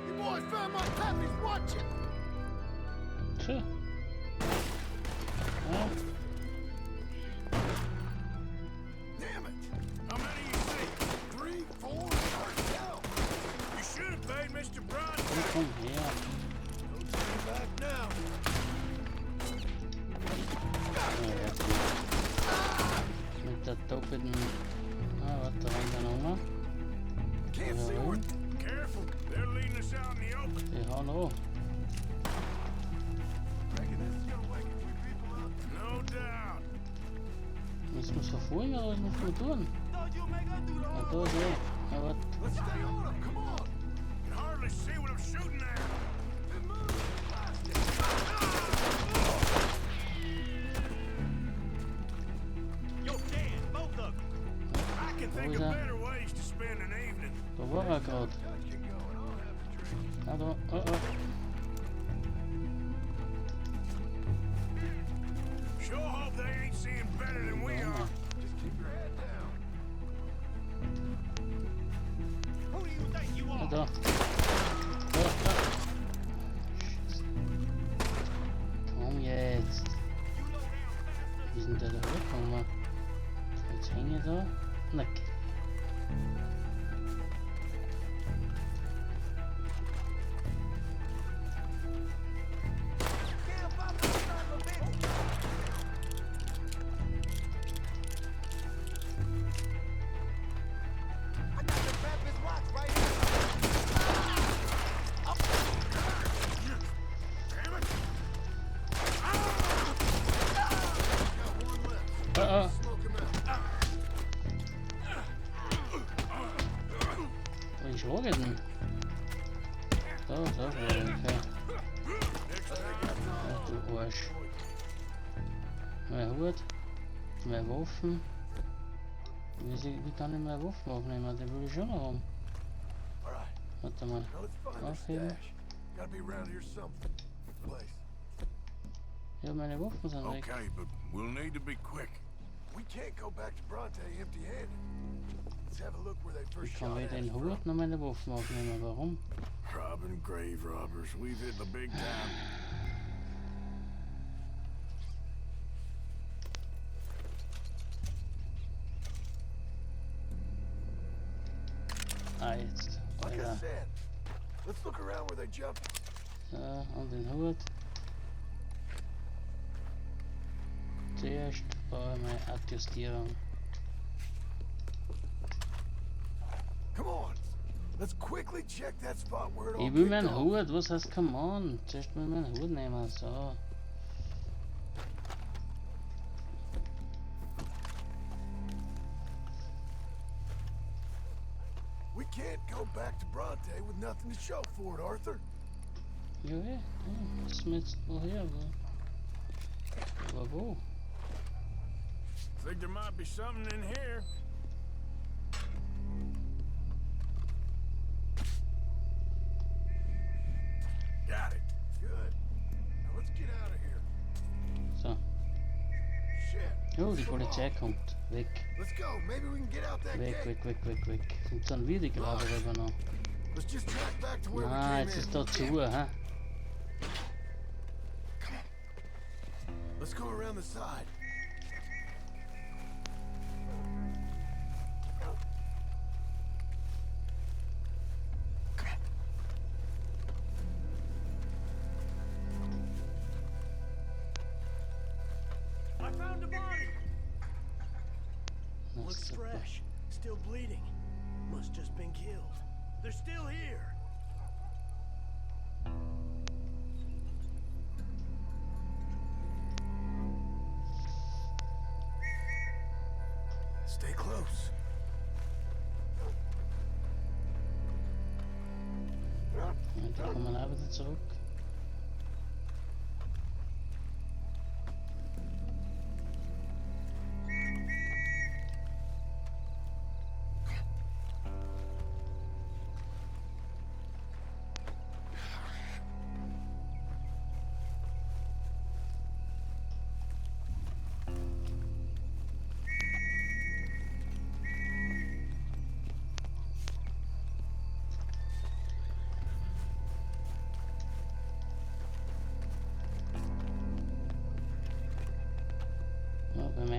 You boys found my puppies, watch it! Okay. Ja. Damn it! How many you say? 3, 4, hell! You should have paid Mr. Bronte. Komm her. Don't turn back now. Mit der doppelten... Ah, warte, da rein dann noch. Careful, they're leading us out in the open. Die hauen hoch. No doubt. Müssen wir es verfolgen oder was müssen wir tun? Ah, da ist er. Ah, warte. Let's stay on them, come on. Can hardly see what I'm shooting at. You're dead, both of you. I can think of better ways to spend an evening. Da war er gerade. Ah, da. Oh, oh. Sure hope they ain't seeing better than we are. Just keep your head down. Who do you think you Ah, are? da. Da, da. Komm jetzt. Wie ist denn der da hochgekommen? Jetzt hänge ich da. Na, Schurken. Da, okay. Ach du Arsch. Mehr Hut, mehr Waffen. Wie kann ich mehr Waffen aufnehmen? Die will ich schon noch haben. Warte mal. Aufheben. Ja, meine Waffen sind weg. Okay, but we'll need to be quick. We can't go back to Bronte empty-handed. Let's have a look where they first Ich kann shot weder at den us from. Hut noch meine Waffen aufnehmen. Warum? Robbing grave robbers. We've hit the big time. Ah, jetzt. Like I Ja. said, let's look around where they jumped. So, und den Hut. Zuerst brauche ich meine Adjustierung. Come on. Let's quickly check that spot where it all Ich will kicked meinen off. Hut, was heißt come on? Zuerst will ich meinen Hut nehmen, so. We can't go back to Bronte with nothing to show for it, Arthur. Ja, ja, müssen wir jetzt woher? Aber wo? Think there might be something in here. Got it. Good. Now let's get out of here. So. Shit. Oh, die Polizei kommt. Weg. Let's go. Maybe we can get out that Weg, gate. weg. Und dann wieder die Grabe rüber noch. Let's just track back to where we Ah, came jetzt in. ist da zu, hä? Let's go around the side. I found the body. Na, Looks super. fresh. Still bleeding. Must just been killed. They're still here. Stay close. Und dann kommen wir auch wieder zurück.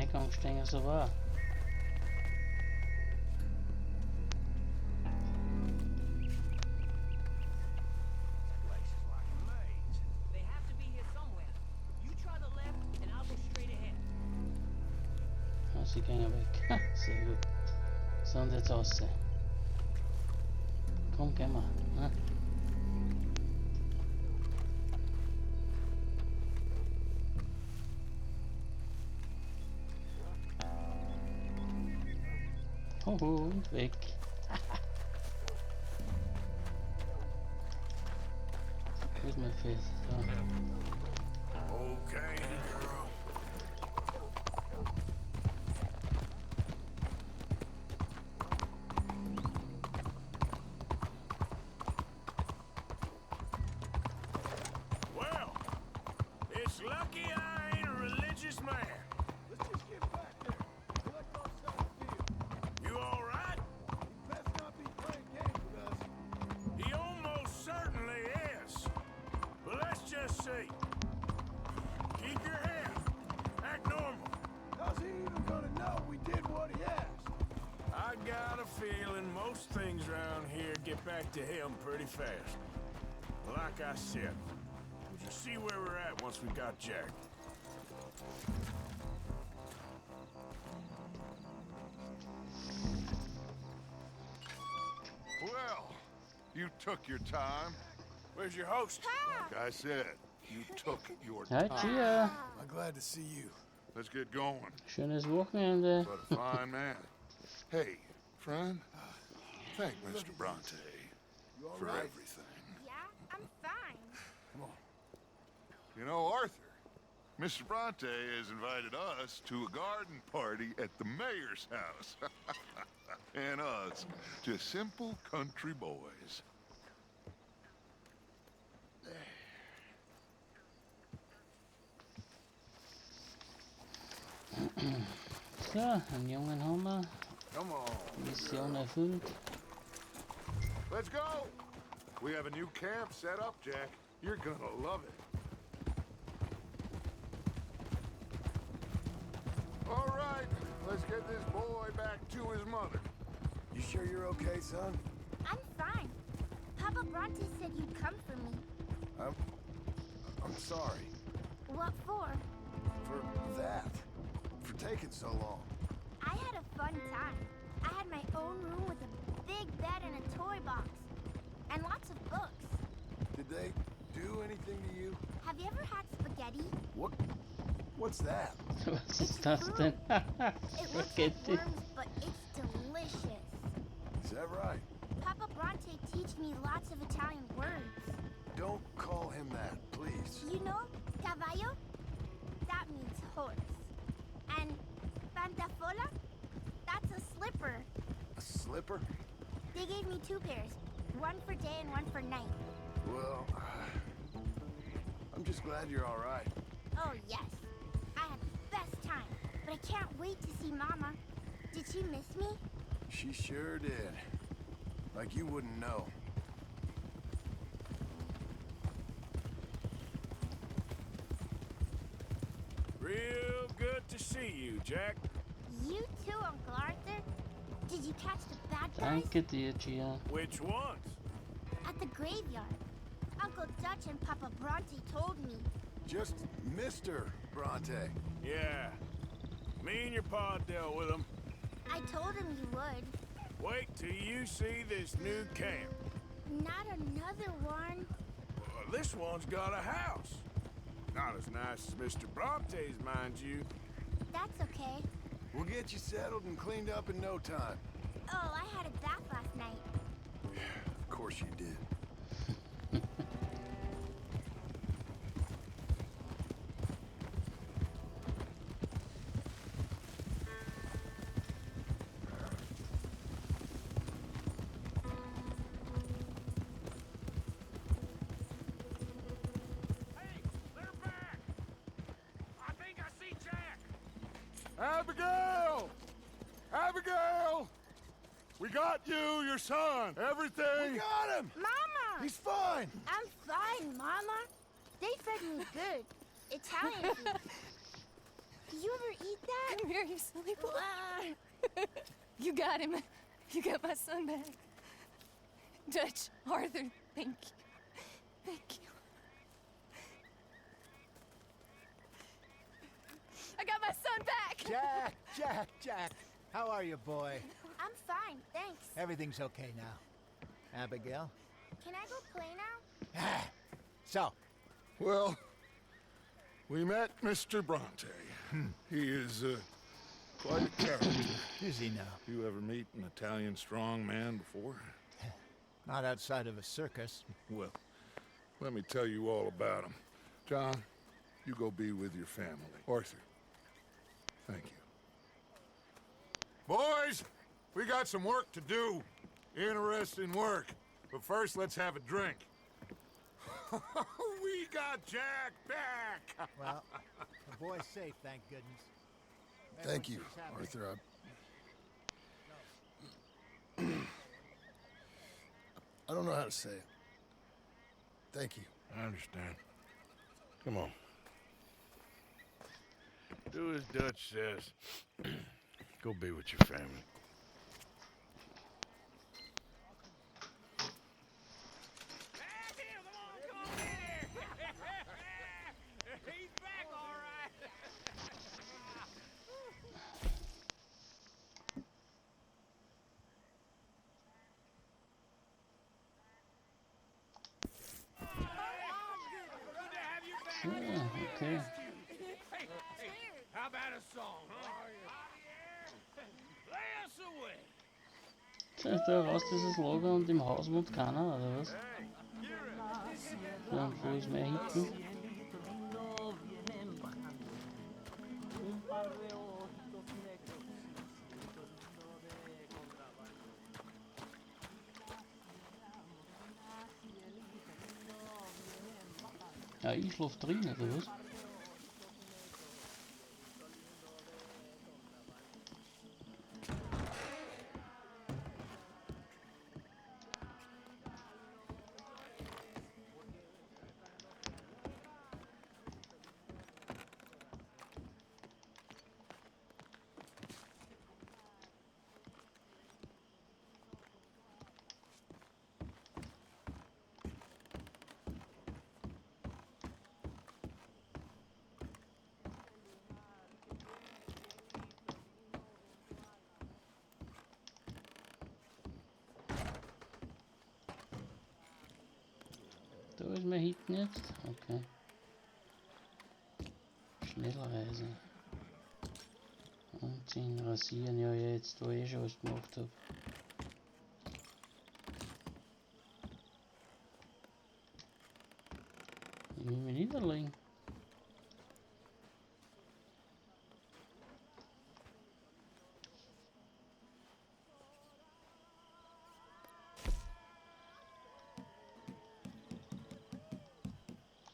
Eingangsstänger so war. Sie gehen weg. Sehr gut. So, und jetzt raus. Komm, gehen wir. Ne? Und weg. Wo ist mein Fest? So. Okay, girl. Well, it's lucky I ain't a religious man. Let's just get back there. Collect our stuff and deal. You all right? He best not be playing games with us. He almost certainly is. But let's just see. Keep your head. Act normal. How's he even gonna know we did what he asked? I got a feeling most things around here get back to him pretty fast. Like I said, we'll just see where we're at once we got Jack. Well, you took your time. Where's your host? Like I said, you took your Hi, time. Gia. I'm glad to see you. Let's get going. Schönes Wochenende. What a fine man. Hey, friend, thank Mr. Bronte for right? everything. Yeah, I'm fine. Come on. You know, Arthur, Mr. Bronte has invited us to a garden party at the mayor's house. And us, just simple country boys. So, einen Jungen haben wir. Come on. Mission erfüllt. Let's go! We have a new camp set up, Jack. You're gonna love it. All right, let's get this boy back to his mother. You sure you're okay, son? I'm fine. Papa Bronte said you'd come for me. I'm sorry. What for? For that. For taking so long. I had a fun time. I had my own room with a big bed and a toy box. And lots of books. Did they do anything to you? Have you ever had spaghetti? What's that? Was ist das denn? It looks like Spaghetti. worms, but it's delicious. Is that right? Papa Bronte teach me lots of Italian words. Don't call him that, please. You know, caballo? That means horse. And pantafola? That's a slipper. A slipper? They gave me 2 pairs. One for day and one for night. Well, I'm just glad you're all right. Oh, yes. I had the best time. But I can't wait to see Mama. Did she miss me? She sure did. Like you wouldn't know. Real good to see you, Jack. You too, Uncle Arthur. Did you catch the bad guys? Danke dir, Gia. Which ones? At the graveyard. Uncle Dutch and Papa Bronte told me. Just Mr. Bronte. Yeah. Me and your pa dealt with them. I told him you would. Wait till you see this new camp. Not another one. This one's got a house. Not as nice as Mr. Bronte's, mind you. That's okay. We'll get you settled and cleaned up in no time. Oh, I had a bath last night. Of course you did. Abigail! Abigail! We got you, your son, everything. We got him! Mama! He's fine! I'm fine, Mama. They fed me good. Italian food. Do you ever eat that? Come here, you silly boy. You got him. You got my son back. Dutch, Arthur, thank you. Thank you. I got my son back! Jack, how are you, boy? I'm fine, thanks. Everything's okay now. Abigail? Can I go play now? So? Well, we met Mr. Bronte. He is quite a character. Is he now? You ever meet an Italian strong man before? Not outside of a circus. Well, let me tell you all about him. John, you go be with your family. Arthur, thank you. Boys, we got some work to do. Interesting work. But first, let's have a drink. We got Jack back! Well, the boy's safe, thank goodness. Thank you, Arthur. I don't know how to say it. Thank you. I understand. Come on. Do as Dutch says. Go be with your family. He's back, all right. Okay. Hey, how about a song? Play us away. Ist da raus dieses Lager und im Haus wohnt keiner, oder was? Ja, wo ist mehr hinten? Ja, ich schlaf drin, oder was? Da ist man hinten jetzt? Okay. Schnellreise. Anziehen, rasieren, ja jetzt, wo ich schon was gemacht habe. Ich will mich niederlegen.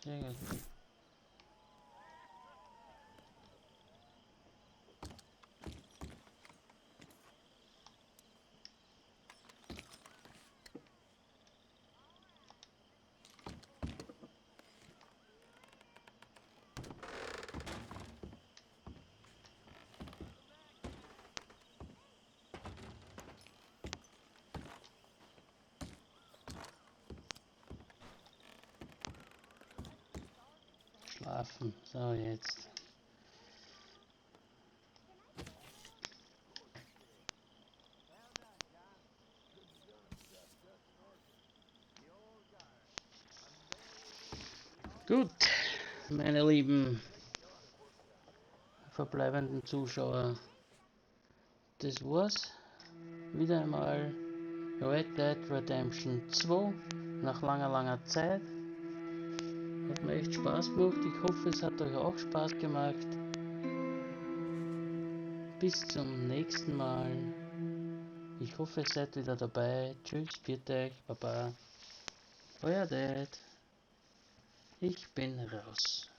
Sehr gut. Schlafen. So, jetzt. Gut, meine lieben verbleibenden Zuschauer, das war's. Wieder einmal Red Dead Redemption 2 nach langer Zeit. Hat mir echt Spaß gemacht. Ich hoffe, es hat euch auch Spaß gemacht. Bis zum nächsten Mal. Ich hoffe, ihr seid wieder dabei. Tschüss, pfiat euch, Baba. Euer Dad. Ich bin raus.